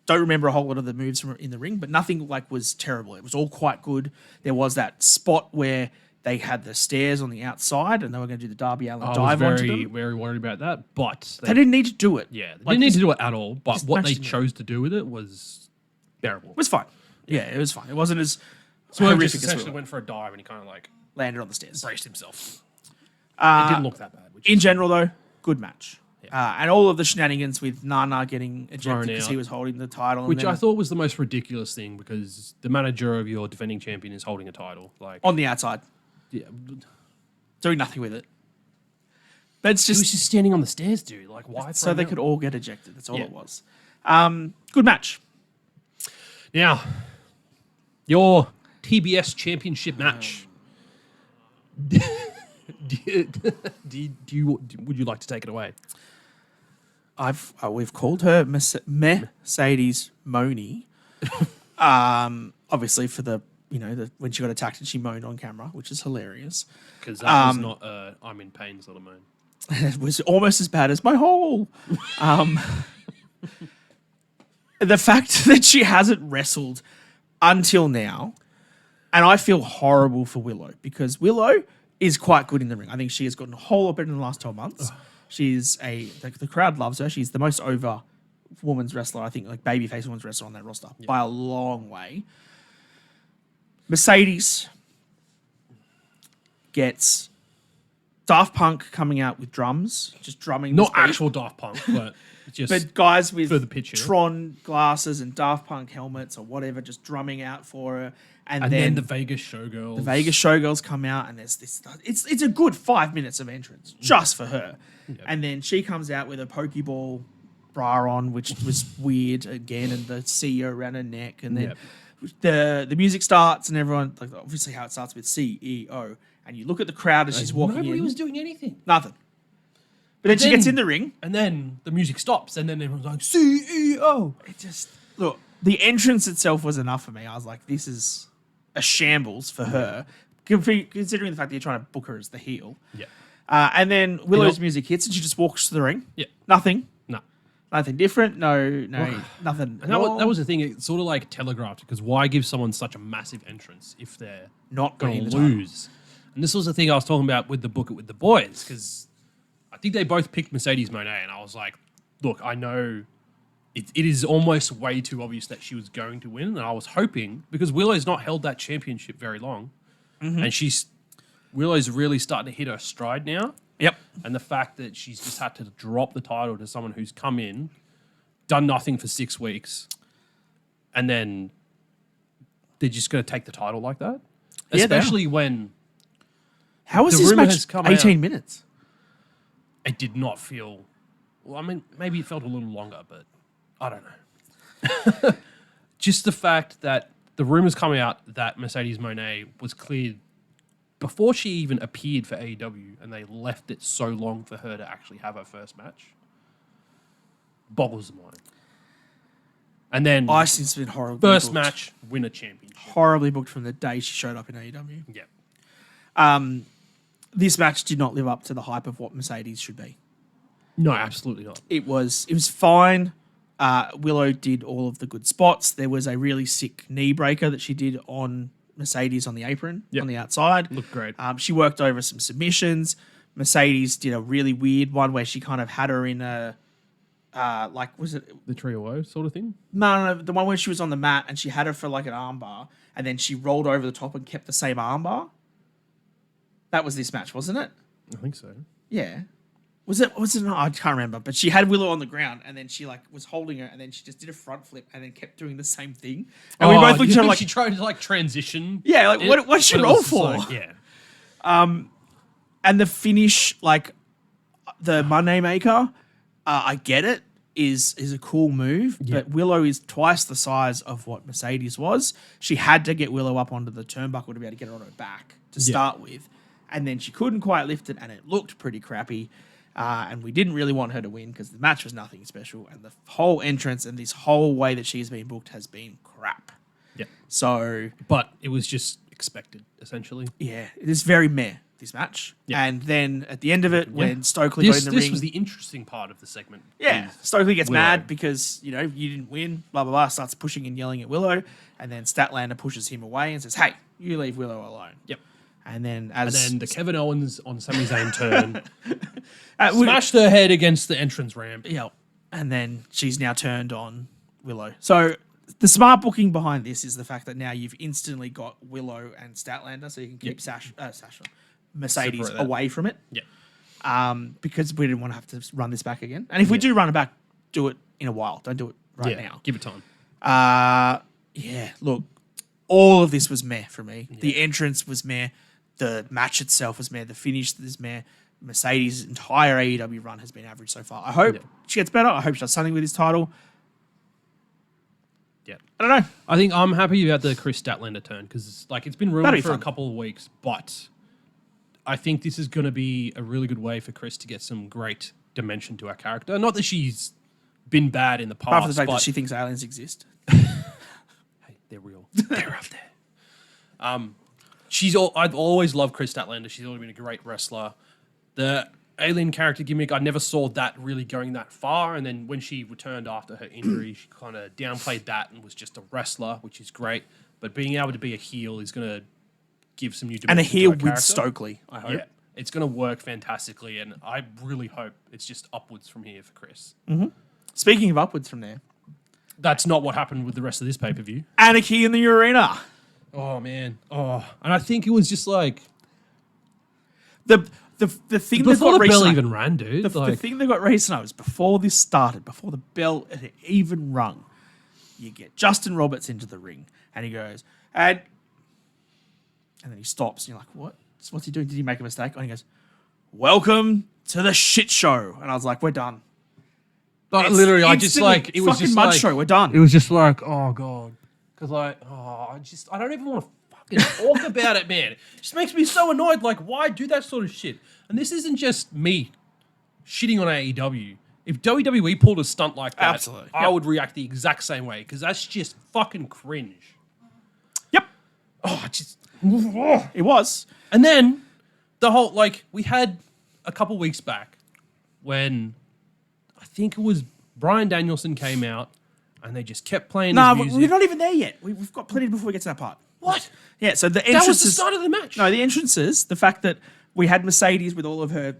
don't remember a whole lot of the moves from in the ring, but nothing like was terrible. It was all quite good. There was that spot where they had the stairs on the outside, and they were going to do the Darby Allin dive onto them. Very worried about that, but They didn't need to do it. Yeah, they Like, didn't need this- to do it at all. But this what match they didn't- chose to do with it was terrible. It was fine. Yeah, it was fine. It wasn't as Swerve horrific just as essentially Willow. went for a dive and he kind of like Landed on the stairs. braced himself. It didn't look that bad. Which In is- general, though, good match. And all of the shenanigans with Nana getting ejected Thrown because out. he was holding the title. and which then I thought was the most ridiculous thing because the manager of your defending champion is holding a title. Like, on the outside, yeah, doing nothing with it. But it's he was just just standing on the stairs, dude. Like, why? so throw they him could out? all get ejected. That's all Yeah. it was. Good match. Now, your TBS championship match. Would you like to take it away? We've called her Meh-cedes Moni. Obviously for the when she got attacked and she moaned on camera, which is hilarious. Because that was not I'm in pain sort of moan. It was almost as bad as my hole. The fact that she hasn't wrestled until now, and I feel horrible for Willow because Willow is quite good in the ring. I think she has gotten a whole lot better in the last 12 months. She's the crowd loves her. She's the most over women's wrestler, I think, like babyface women's wrestler on that roster by a long way. Meh-cedes gets Daft Punk coming out with drums, just drumming. Not this beat. actual Daft Punk, but just But guys with for the picture. Tron glasses and Daft Punk helmets or whatever, just drumming out for her. And then then the Vegas Showgirls. the Vegas Showgirls come out, and there's this. It's a good 5 minutes of entrance just for her. And then she comes out with a Pokeball bra on, which was weird again, and the CEO around her neck. And then the music starts, and everyone, like obviously how it starts with CEO. And you look at the crowd as she's walking Nobody in. was doing anything. Nothing. But then she gets in the ring. And then the music stops, and then everyone's like, CEO. It just look, the entrance itself was enough for me. I was like, this is a shambles for her, considering the fact that you're trying to book her as the heel. Yeah. And then Willow's know- music hits, and she just walks to the ring. Yeah. Nothing No. different. No, nothing. And that was the thing. It's sort of like telegraphed because why give someone such a massive entrance if they're not going winning to the title. lose? And this was the thing I was talking about with the book it with the boys because I think they both picked Meh-cedes Monet, and I was like, look, I know it is almost way too obvious that she was going to win, and I was hoping because Willow's not held that championship very long, and Willow's really starting to hit her stride now. Yep. And the fact that she's just had to drop the title to someone who's come in, done nothing for 6 weeks, and then they're just going to take the title like that? Yeah, they are. Especially when How was The this rumor match has come 18 out. minutes? it did not feel... Well, I mean, maybe it felt a little longer, but I don't know. Just the fact that the rumors coming out that Meh-cedes Monet was cleared before she even appeared for AEW, and they left it so long for her to actually have her first match, boggles the mind. And then I think it's been horribly first booked. match, win a championship. Horribly booked from the day she showed up in AEW. Yeah. This match did not live up to the hype of what Meh-cedes should be. No, absolutely not. It was fine. Willow did all of the good spots. There was a really sick knee breaker that she did on Meh-cedes on the apron Yep. on the outside. Looked great. She worked over some submissions. Meh-cedes did a really weird one where she kind of had her in a was it The Trio O sort of thing? no, the one where she was on the mat and she had her for like an armbar and then she rolled over the top and kept the same armbar. That was this match, wasn't it? I think so. Yeah. Was it? No, I can't remember. But she had Willow on the ground, and then she like was holding her, and then she just did a front flip, and then kept doing the same thing. And we both looked at her like, she tried to like transition. yeah, like what's she but it roll was just for? like, yeah. And the finish, like the Monday Maker, I get it, is a cool move, but Willow is twice the size of what Meh-cedes was. She had to get Willow up onto the turnbuckle to be able to get her on her back to start with, and then she couldn't quite lift it, and it looked pretty crappy. And we didn't really want her to win because the match was nothing special, and the whole entrance and this whole way that she's been booked has been crap. Yeah. So But it was just expected, essentially. yeah, it is very meh. this match. Yeah. And then at the end of it, when Stokely This got in the ring, was the interesting part of the segment. yeah, is Stokely gets Willow. mad because, you didn't win, blah, blah, blah, starts pushing and yelling at Willow. And then Statlander pushes him away and says, hey, you leave Willow alone. Yep. And then And then the Kevin Owens on Sami Zayn turn we- smashed her head against the entrance ramp. yeah, and then she's now turned on Willow. So the smart booking behind this is the fact that now you've instantly got Willow and Statlander, so you can keep Sasha, Meh-cedes Separate that. away from it. Yeah. Because we didn't want to have to run this back again. And if we do run it back, do it in a while. Don't do it right now. Give it time. Yeah, look, all of this was meh for me. Yeah. The entrance was meh. The match itself was meh. The finish is meh. Meh-cedes' entire AEW run has been average so far. I hope she gets better. I hope she does something with his title. Yeah. I don't know. I think I'm happy about the Chris Statlander turn because it's been That'll rumored be for fun. a couple of weeks, but I think this is going to be a really good way for Chris to get some great dimension to our character. Not that she's been bad in the past, Apart from the fact but that she thinks aliens exist. hey, they're real. They're out there. I've always loved Chris Statlander. She's always been a great wrestler. The alien character gimmick, I never saw that really going that far. And then when she returned after her injury, she kind of downplayed that and was just a wrestler, which is great. But being able to be a heel is going to give some new dimension And a heel to her with character. Stokely, I hope. Yeah, it's going to work fantastically. And I really hope it's just upwards from here for Chris. Speaking of upwards from there, That's not what happened with the rest of this pay-per-view. Anarchy in the arena. Oh, man. Oh, and I think it was just like... The thing that Before got the bell Reese even ran, dude. the thing that got Reese was before this started, before the bell had even rung, you get Justin Roberts into the ring, and he goes, and then he stops, and you're like, what? What's he doing? Did he make a mistake? And he goes, welcome to the shit show. And I was like, we're done. But It's literally, I just instantly like... It was fucking just mud like... show, we're done. It was just like, oh, God. Because I don't even want to fucking talk about it, man. It just makes me so annoyed. Like, why do that sort of shit? And this isn't just me shitting on AEW. If WWE pulled a stunt like that, Absolutely. I Yep. would react the exact same way because that's just fucking cringe. Yep. Oh, just... It was. And then the whole, we had a couple weeks back when I think it was Bryan Danielson came out and they just kept playing No, his music. we're not even there yet. We've got plenty before we get to that part. What? Yeah, so the That entrances... was the start of the match. No, the entrances, the fact that we had Meh-cedes with all of her,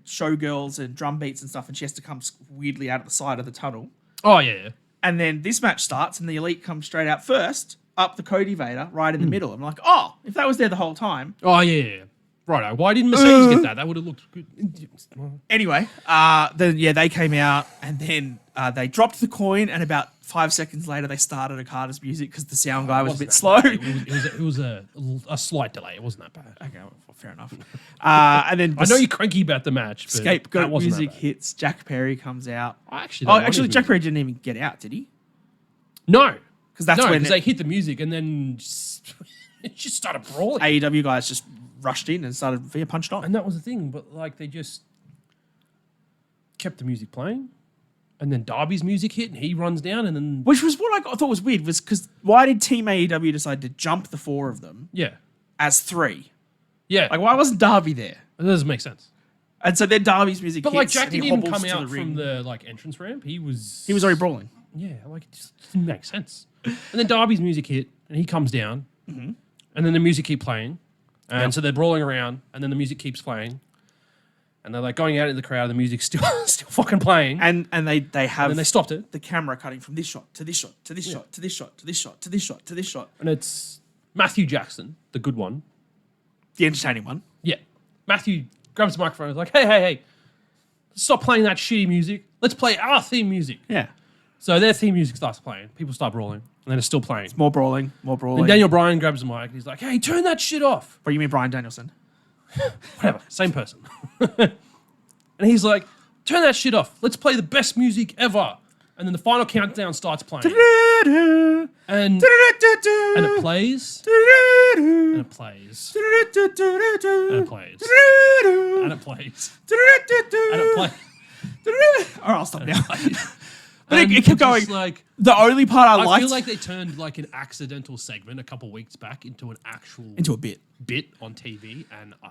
showgirls and drum beats and stuff, and she has to come weirdly out of the side of the tunnel. Oh, yeah. And then this match starts, and the Elite comes straight out first, up the Cody Vader, right in the middle. I'm like, oh, if that was there the whole time. Oh, yeah. Righto. Why didn't Meh-cedes get that? That would have looked good. Anyway, then, they came out, and then they dropped the coin, and about 5 seconds later, they started Okada's music because the sound guy was a bit slow. It was a slight delay. It wasn't that bad. Okay, well, fair enough. And then I know you're cranky about the match, but that Scapegoat wasn't music that bad. hits. Jack Perry comes out. Actually, Jack Perry didn't even get out, did he? No. Because that's when they hit the music and then it just started brawling. AEW guys just rushed in and started punched on. And that was the thing, but they just kept the music playing. And then Darby's music hit and he runs down and then... Which was what I thought was weird, was because why did Team AEW decide to jump the four of them Yeah. as three? Yeah. Like, why wasn't Darby there? It doesn't make sense. And so then Darby's music But hits Jack and he didn't even hobbles come to out the ring. from the entrance ramp. He was already brawling. Yeah, it just didn't make sense. And then Darby's music hit and he comes down. Mm-hmm. And then the music keep playing. And so they're brawling around and then the music keeps playing. And they're going out in the crowd, the music's still fucking playing. And they have And then they stopped it. the camera cutting from this shot to this shot to this shot to this shot to this shot to this shot to this shot. And it's Matthew Jackson, the good one. The entertaining one. Yeah. Matthew grabs the microphone and is like, hey, stop playing that shitty music. Let's play our theme music. Yeah. So their theme music starts playing. People start brawling. And then it's still playing. More brawling. And Daniel Bryan grabs the mic and he's like, hey, turn that shit off. What, you mean Bryan Danielson? Whatever. Same person. And he's like, turn that shit off. Let's play the best music ever. And then the final countdown starts playing. And it plays. And it plays. And it plays. And it plays. And it plays. All right, I'll stop now. But And it kept going. just like, The only part I I liked feel like they turned an accidental segment a couple weeks back into an actual into a bit. bit on TV, and I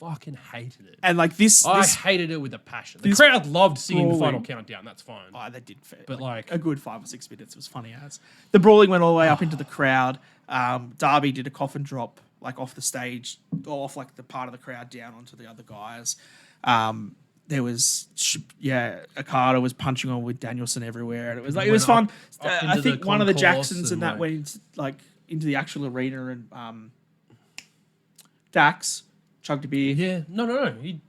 fucking hated it. And like this, I hated it with a passion. The this crowd loved singing the final brawling- countdown. That's fine. oh, they did fair. But, like- a good 5 or 6 minutes was funny as. The brawling went all the way up into the crowd. Darby did a coffin drop like off the stage, or off like the part of the crowd down onto the other guys. There was, Okada was punching on with Danielson everywhere, and it was like it was fun. up I into think the one of the concourse Jacksons and, and that like- went into the actual arena, and Dax chugged a beer. Yeah, no. He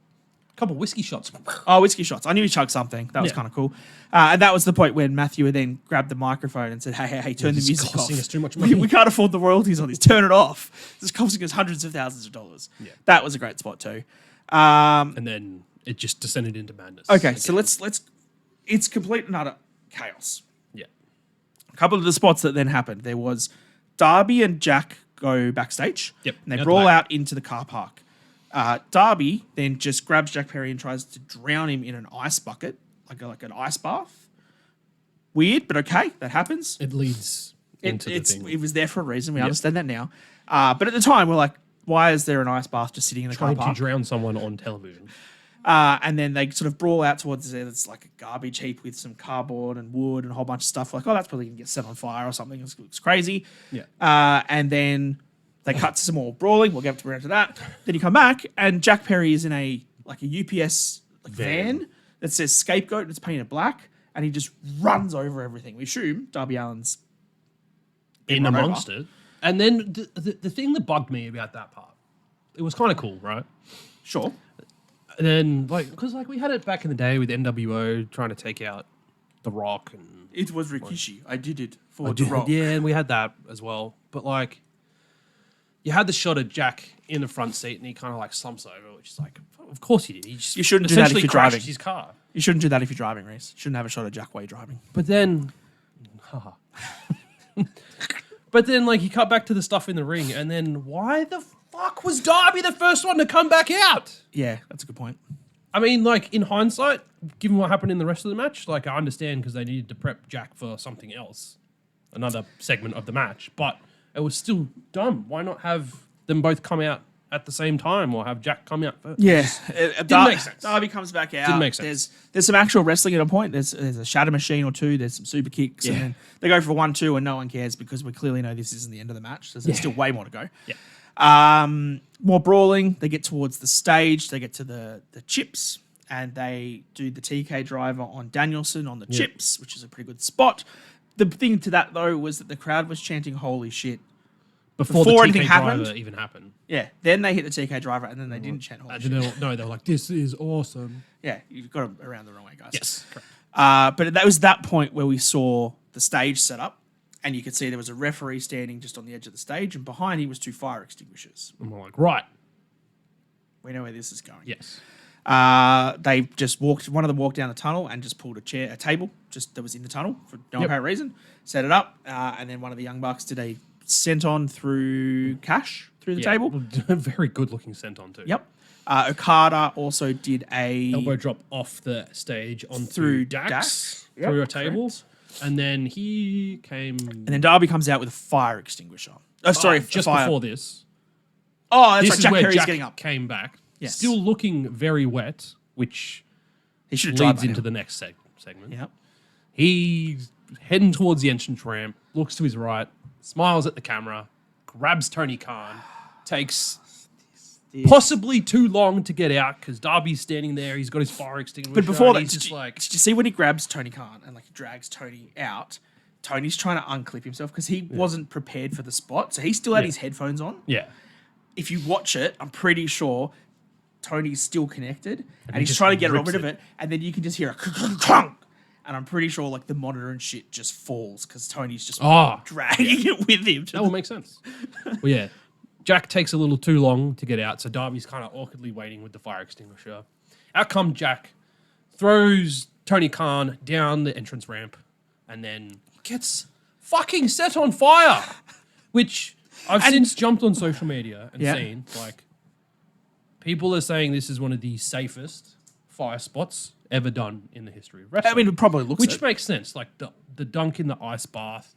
couple whiskey shots. Oh, whiskey shots. I knew he chugged something. That was Yeah. kind of cool. And that was the point when Matthew then grabbed the microphone and said, hey, turn the This is music off. costing us too much money." We can't afford the royalties on this. Turn it off. This is costing us hundreds of thousands of dollars. Yeah. That was a great spot too. And then it just descended into madness. Okay, so again. let's it's complete and utter chaos. Yeah. A couple of the spots that then happened. There was Darby and Jack go backstage. Yep, And they out the brawl back. out into the car park. Darby then just grabs Jack Perry and tries to drown him in an ice bucket, like an ice bath. Weird, but okay, that happens. It leads into the thing. It was there for a reason. We understand that now. But at the time, we're like, why is there an ice bath just sitting in the car Trying to park? drown someone on television. And then they sort of brawl out towards there. It's like a garbage heap with some cardboard and wood and a whole bunch of stuff. Like, oh, that's probably going to get set on fire or something. It looks crazy. Yeah. And then they cut to some more brawling. We'll get around to that. Then you come back, and Jack Perry is in a UPS van that says scapegoat, and it's painted black, and he just runs over everything. We assume Darby Allin's In run amongst over. it. And then the thing that bugged me about that part, it was kind of cool, right? Sure. And then, because we had it back in the day with NWO trying to take out The Rock. And It was Rikishi. I did it for The Rock. Yeah, and we had that as well. But, you had the shot of Jack in the front seat, and he kind of, slumps over, which is of course he did. He just You shouldn't do that if essentially you're crashed driving. his car. You shouldn't do that if you're driving, Reece. You shouldn't have a shot of Jack while you're driving. But then, he cut back to the stuff in the ring, and then why the fuck was Darby the first one to come back out? Yeah, that's a good point. I mean, in hindsight, given what happened in the rest of the match, I understand because they needed to prep Jack for something else, another segment of the match, but it was still dumb. Why not have them both come out at the same time, or have Jack come out first? Yeah, didn't make sense. Darby comes back out. Didn't make sense. There's some actual wrestling at a point. There's a shatter machine or two. There's some super kicks. And then they go for 1-2, and no one cares because we clearly know this isn't the end of the match. So there's still way more to go. Yeah. More brawling. They get towards the stage. They get to the chips, and they do the TK driver on Danielson on the chips, which is a pretty good spot. The thing to that though was that the crowd was chanting "Holy shit!" Before Before the anything TK happened? driver even happened. Yeah. Then they hit the TK driver, and then they didn't chant "Holy shit!" No, they were like, "This is awesome." Yeah, you got it around the wrong way, guys. Yes, correct. But that was that point where we saw the stage set up, and you could see there was a referee standing just on the edge of the stage, and behind him was 2 fire extinguishers. And we're like, right, We know where this is going. yes. They just walked. One of them walked down the tunnel and just pulled a table, that was in the tunnel for no apparent reason. Set it up, and then one of the Young Bucks did a senton through Cash through the table. Very good looking senton too. Yep. Okada also did a Elbow drop off the stage onto Through Dax, Dax. through a Yep, table. And then he came and then Darby comes out with a fire extinguisher. Oh, sorry, just fire. before this. Oh, that's This right. is Jack where Perry's Jack getting up. came back. Yes. Still looking very wet, which He should have tried leads by into now. the next segment. Yep. He's heading towards the entrance ramp, looks to his right, smiles at the camera, grabs Tony Khan, takes possibly too long to get out because Darby's standing there. He's got his fire extinguisher. But before that, he's did just did you see when he grabs Tony Khan and he drags Tony out? Tony's trying to unclip himself because he wasn't prepared for the spot, so he still had his headphones on. yeah. If you watch it, I'm pretty sure Tony's still connected, and he he's just trying to get rips rid of it. it, and then you can just hear a clunk, and I'm pretty sure the monitor and shit just falls because Tony's just dragging it with him. That will make sense. Well, yeah. Jack takes a little too long to get out, so Darby's kind of awkwardly waiting with the fire extinguisher. Out come Jack, throws Tony Khan down the entrance ramp, and then gets fucking set on fire, which I've since jumped on social media and seen, people are saying this is one of the safest fire spots ever done in the history of wrestling. I mean, it probably looks Which it. makes sense. The dunk in the ice bath,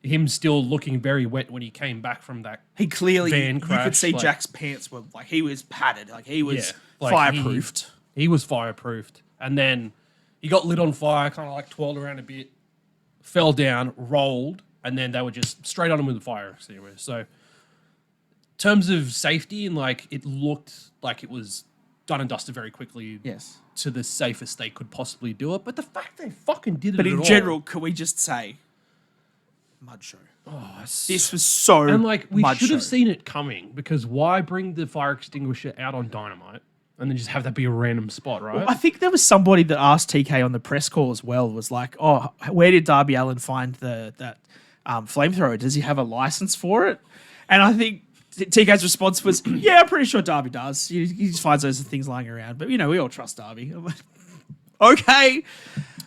him still looking very wet when he came back from that. He clearly, van you crash, could see like- Jack's pants were like, he was padded, like he was like fireproofed. He was fireproofed. And then he got lit on fire, kind of like twirled around a bit, fell down, rolled, and then they were just straight on him with the fire extinguisher. So, in terms of safety, and like it looked like it was done and dusted very quickly Yes. to the safest they could possibly do it. But the fact they fucking did it But at in all- general, can we just say, mud show? Oh, This was so and like we mud should have show. seen it coming, because why bring the fire extinguisher out on Dynamite and then just have that be a random spot, right? I think there was somebody that asked TK on the press call as well, was like, oh, where did Darby Allin find that flamethrower? Does he have a license for it? And I think TK's response was, yeah, I'm pretty sure Darby does. He just finds those things lying around. But, we all trust Darby. I'm like, okay.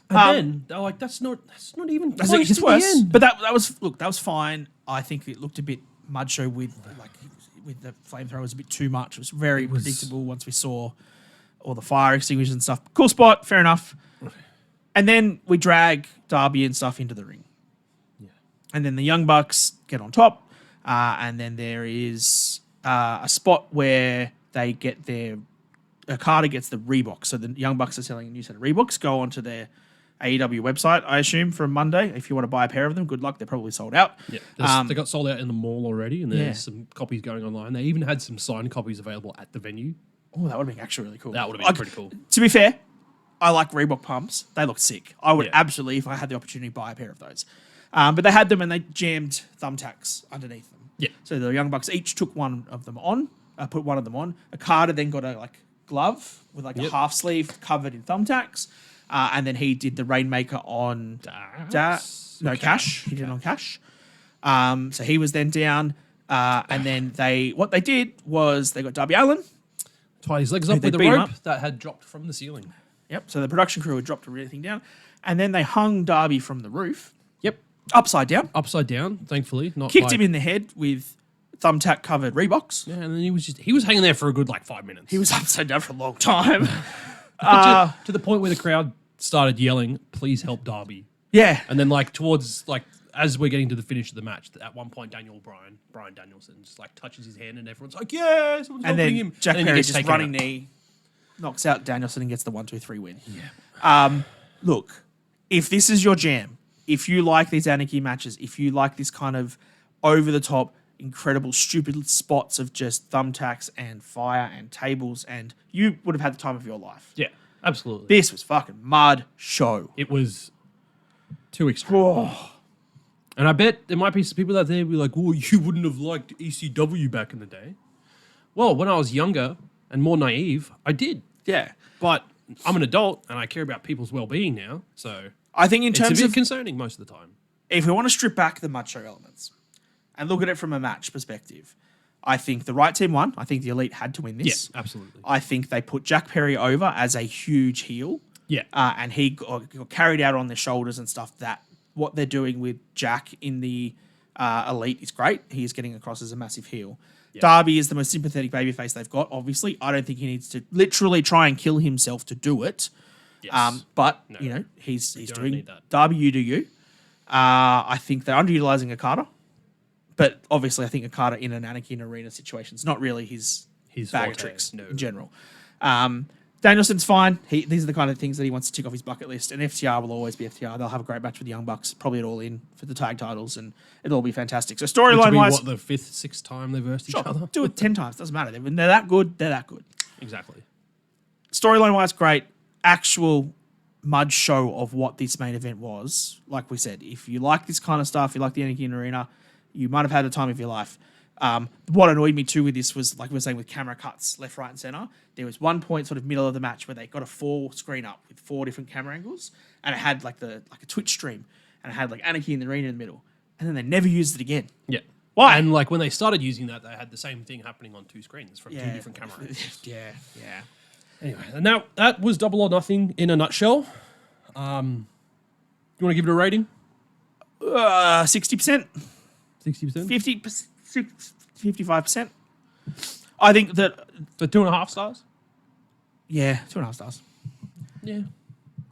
And then they're like, that's not even I close think to it's the worse. end. But that was fine. I think it looked a bit mud show with the flamethrowers a bit too much. It was very predictable once we saw all the fire extinguishers and stuff. Cool spot, fair enough. And then we drag Darby and stuff into the ring. Yeah. And then the Young Bucks get on top. And then there is a spot where they get Okada gets the Reeboks. So the Young Bucks are selling a new set of Reeboks. Go onto their AEW website, I assume, from Monday. If you want to buy a pair of them, good luck. They're probably sold out. Yeah, they got sold out in the mall already, and there's Yeah. some copies going online. They even had some signed copies available at the venue. Oh, that would have been actually really cool. That would have been pretty cool. To be fair, I like Reebok pumps. They look sick. I would Yeah. absolutely, if I had the opportunity, buy a pair of those. But they had them and they jammed thumbtacks underneath them. Yeah. So the Young Bucks each took one of them on, put one of them on. Okada then got a glove with a half sleeve covered in thumbtacks. And then he did the Rainmaker on Cash. He did it on Cash. So he was then down. And then what they did was they got Darby Allin. Tied his legs up They with a beat him rope up. that had dropped from the ceiling. Yep. So the production crew had dropped everything down. And then they hung Darby from the roof, Yep. upside down, Upside down, thankfully. Not kicked like, him in the head with thumbtack covered Reeboks. Yeah, and then he was hanging there for a good 5 minutes. He was upside down for a long time. to the point where the crowd started yelling, "Please help Darby!" Yeah. And then towards as we're getting to the finish of the match, at one point Brian Danielson just touches his hand, and everyone's like, "Yeah, someone's And helping then him." Jack and then Perry he gets just taken running out. knee, knocks out Danielson and gets the 1-2-3 win. Yeah. Look, if this is your jam, if you like these Anarchy matches, if you like this kind of over the top, incredible, stupid spots of just thumbtacks and fire and tables, and you would have had the time of your life. Yeah, absolutely. This was fucking mud show. It was too extreme. And I bet there might be some people out there who be like, "Oh, you wouldn't have liked ECW back in the day." Well, when I was younger and more naive, I did. Yeah. But I'm an adult and I care about people's well-being now, so I think in it's a terms bit of, concerning most of the time. if we want to strip back the mud show elements and look at it from a match perspective, I think the right team won. I think the Elite had to win this. Yeah, absolutely. I think they put Jack Perry over as a huge heel. Yeah. And he got carried out on their shoulders and stuff. That what they're doing with Jack in the Elite is great. He's getting across as a massive heel. Darby is the most sympathetic babyface they've got, obviously. I don't think he needs to literally try and kill himself to do it. Yes. But, No. he's don't doing need that. Darby, you do you. I think they're underutilizing Okada. But obviously, I think Okada in an Anarchy and Arena situation is not really his bag of forte, tricks no. in general. Danielson's fine. These are the kind of things that he wants to tick off his bucket list. And FTR will always be FTR. They'll have a great match with the Young Bucks, probably at All In for the tag titles, and it'll all be fantastic. So Which will storyline be, wise, what, the 5th, 6th time they've versed each other? do it 10 times. Doesn't matter. When they're that good, they're that good. Exactly. Storyline wise, great. Actual mud show of what this main event was. Like we said, if you like this kind of stuff, you like the Anarchy and Arena, you might have had the time of your life. What annoyed me too with this was, like we were saying, with camera cuts left, right, and center. There was one point, sort of middle of the match, where they got a 4 screen up with 4 different camera angles, and it had like a Twitch stream, and it had Anarchy in the Arena in the middle, and then they never used it again. Yeah. Why? And when they started using that, they had the same thing happening on 2 screens from 2 different camera angles. Yeah. Anyway, and now that was Double or Nothing in a nutshell. You want to give it a rating? 60%, 60%? 50%, 55%. I think that, So 2.5 stars? yeah, 2.5 stars. Yeah.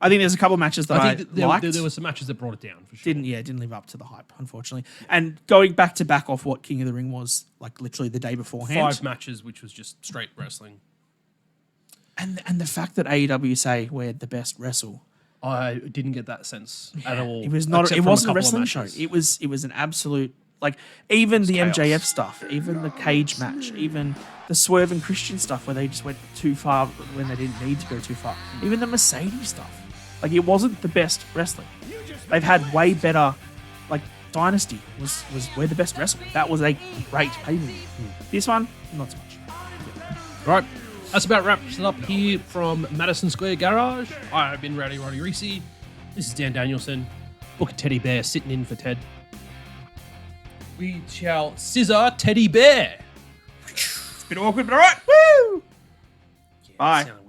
I think there's a couple of matches that I think liked. there were some matches that brought it down for sure. Didn't live up to the hype, unfortunately. And going back to back off what King of the Ring was like literally the day beforehand. 5 matches, which was just straight wrestling. And the fact that AEW say we're the best wrestle. I didn't get that sense at all. It was not. except It from wasn't a couple of wrestling show. matches. It was an absolute like even the chaos. MJF stuff, even the cage match, even the Swerve and Christian stuff where they just went too far when they didn't need to go too far. Even the Meh-cedes stuff. Like it wasn't the best wrestling. They've had way better. Like Dynasty was we're the best wrestling. That was a great pay-per-view. This one, not so much. Right. That's about wraps it up here from Madison Square Garage. I've been Rowdy Roddy Reece. This is Dan Danielson. Booker Teddy Bear sitting in for Ted. We shall scissor Teddy Bear. It's a bit awkward, but all right. Woo! Bye. Sounded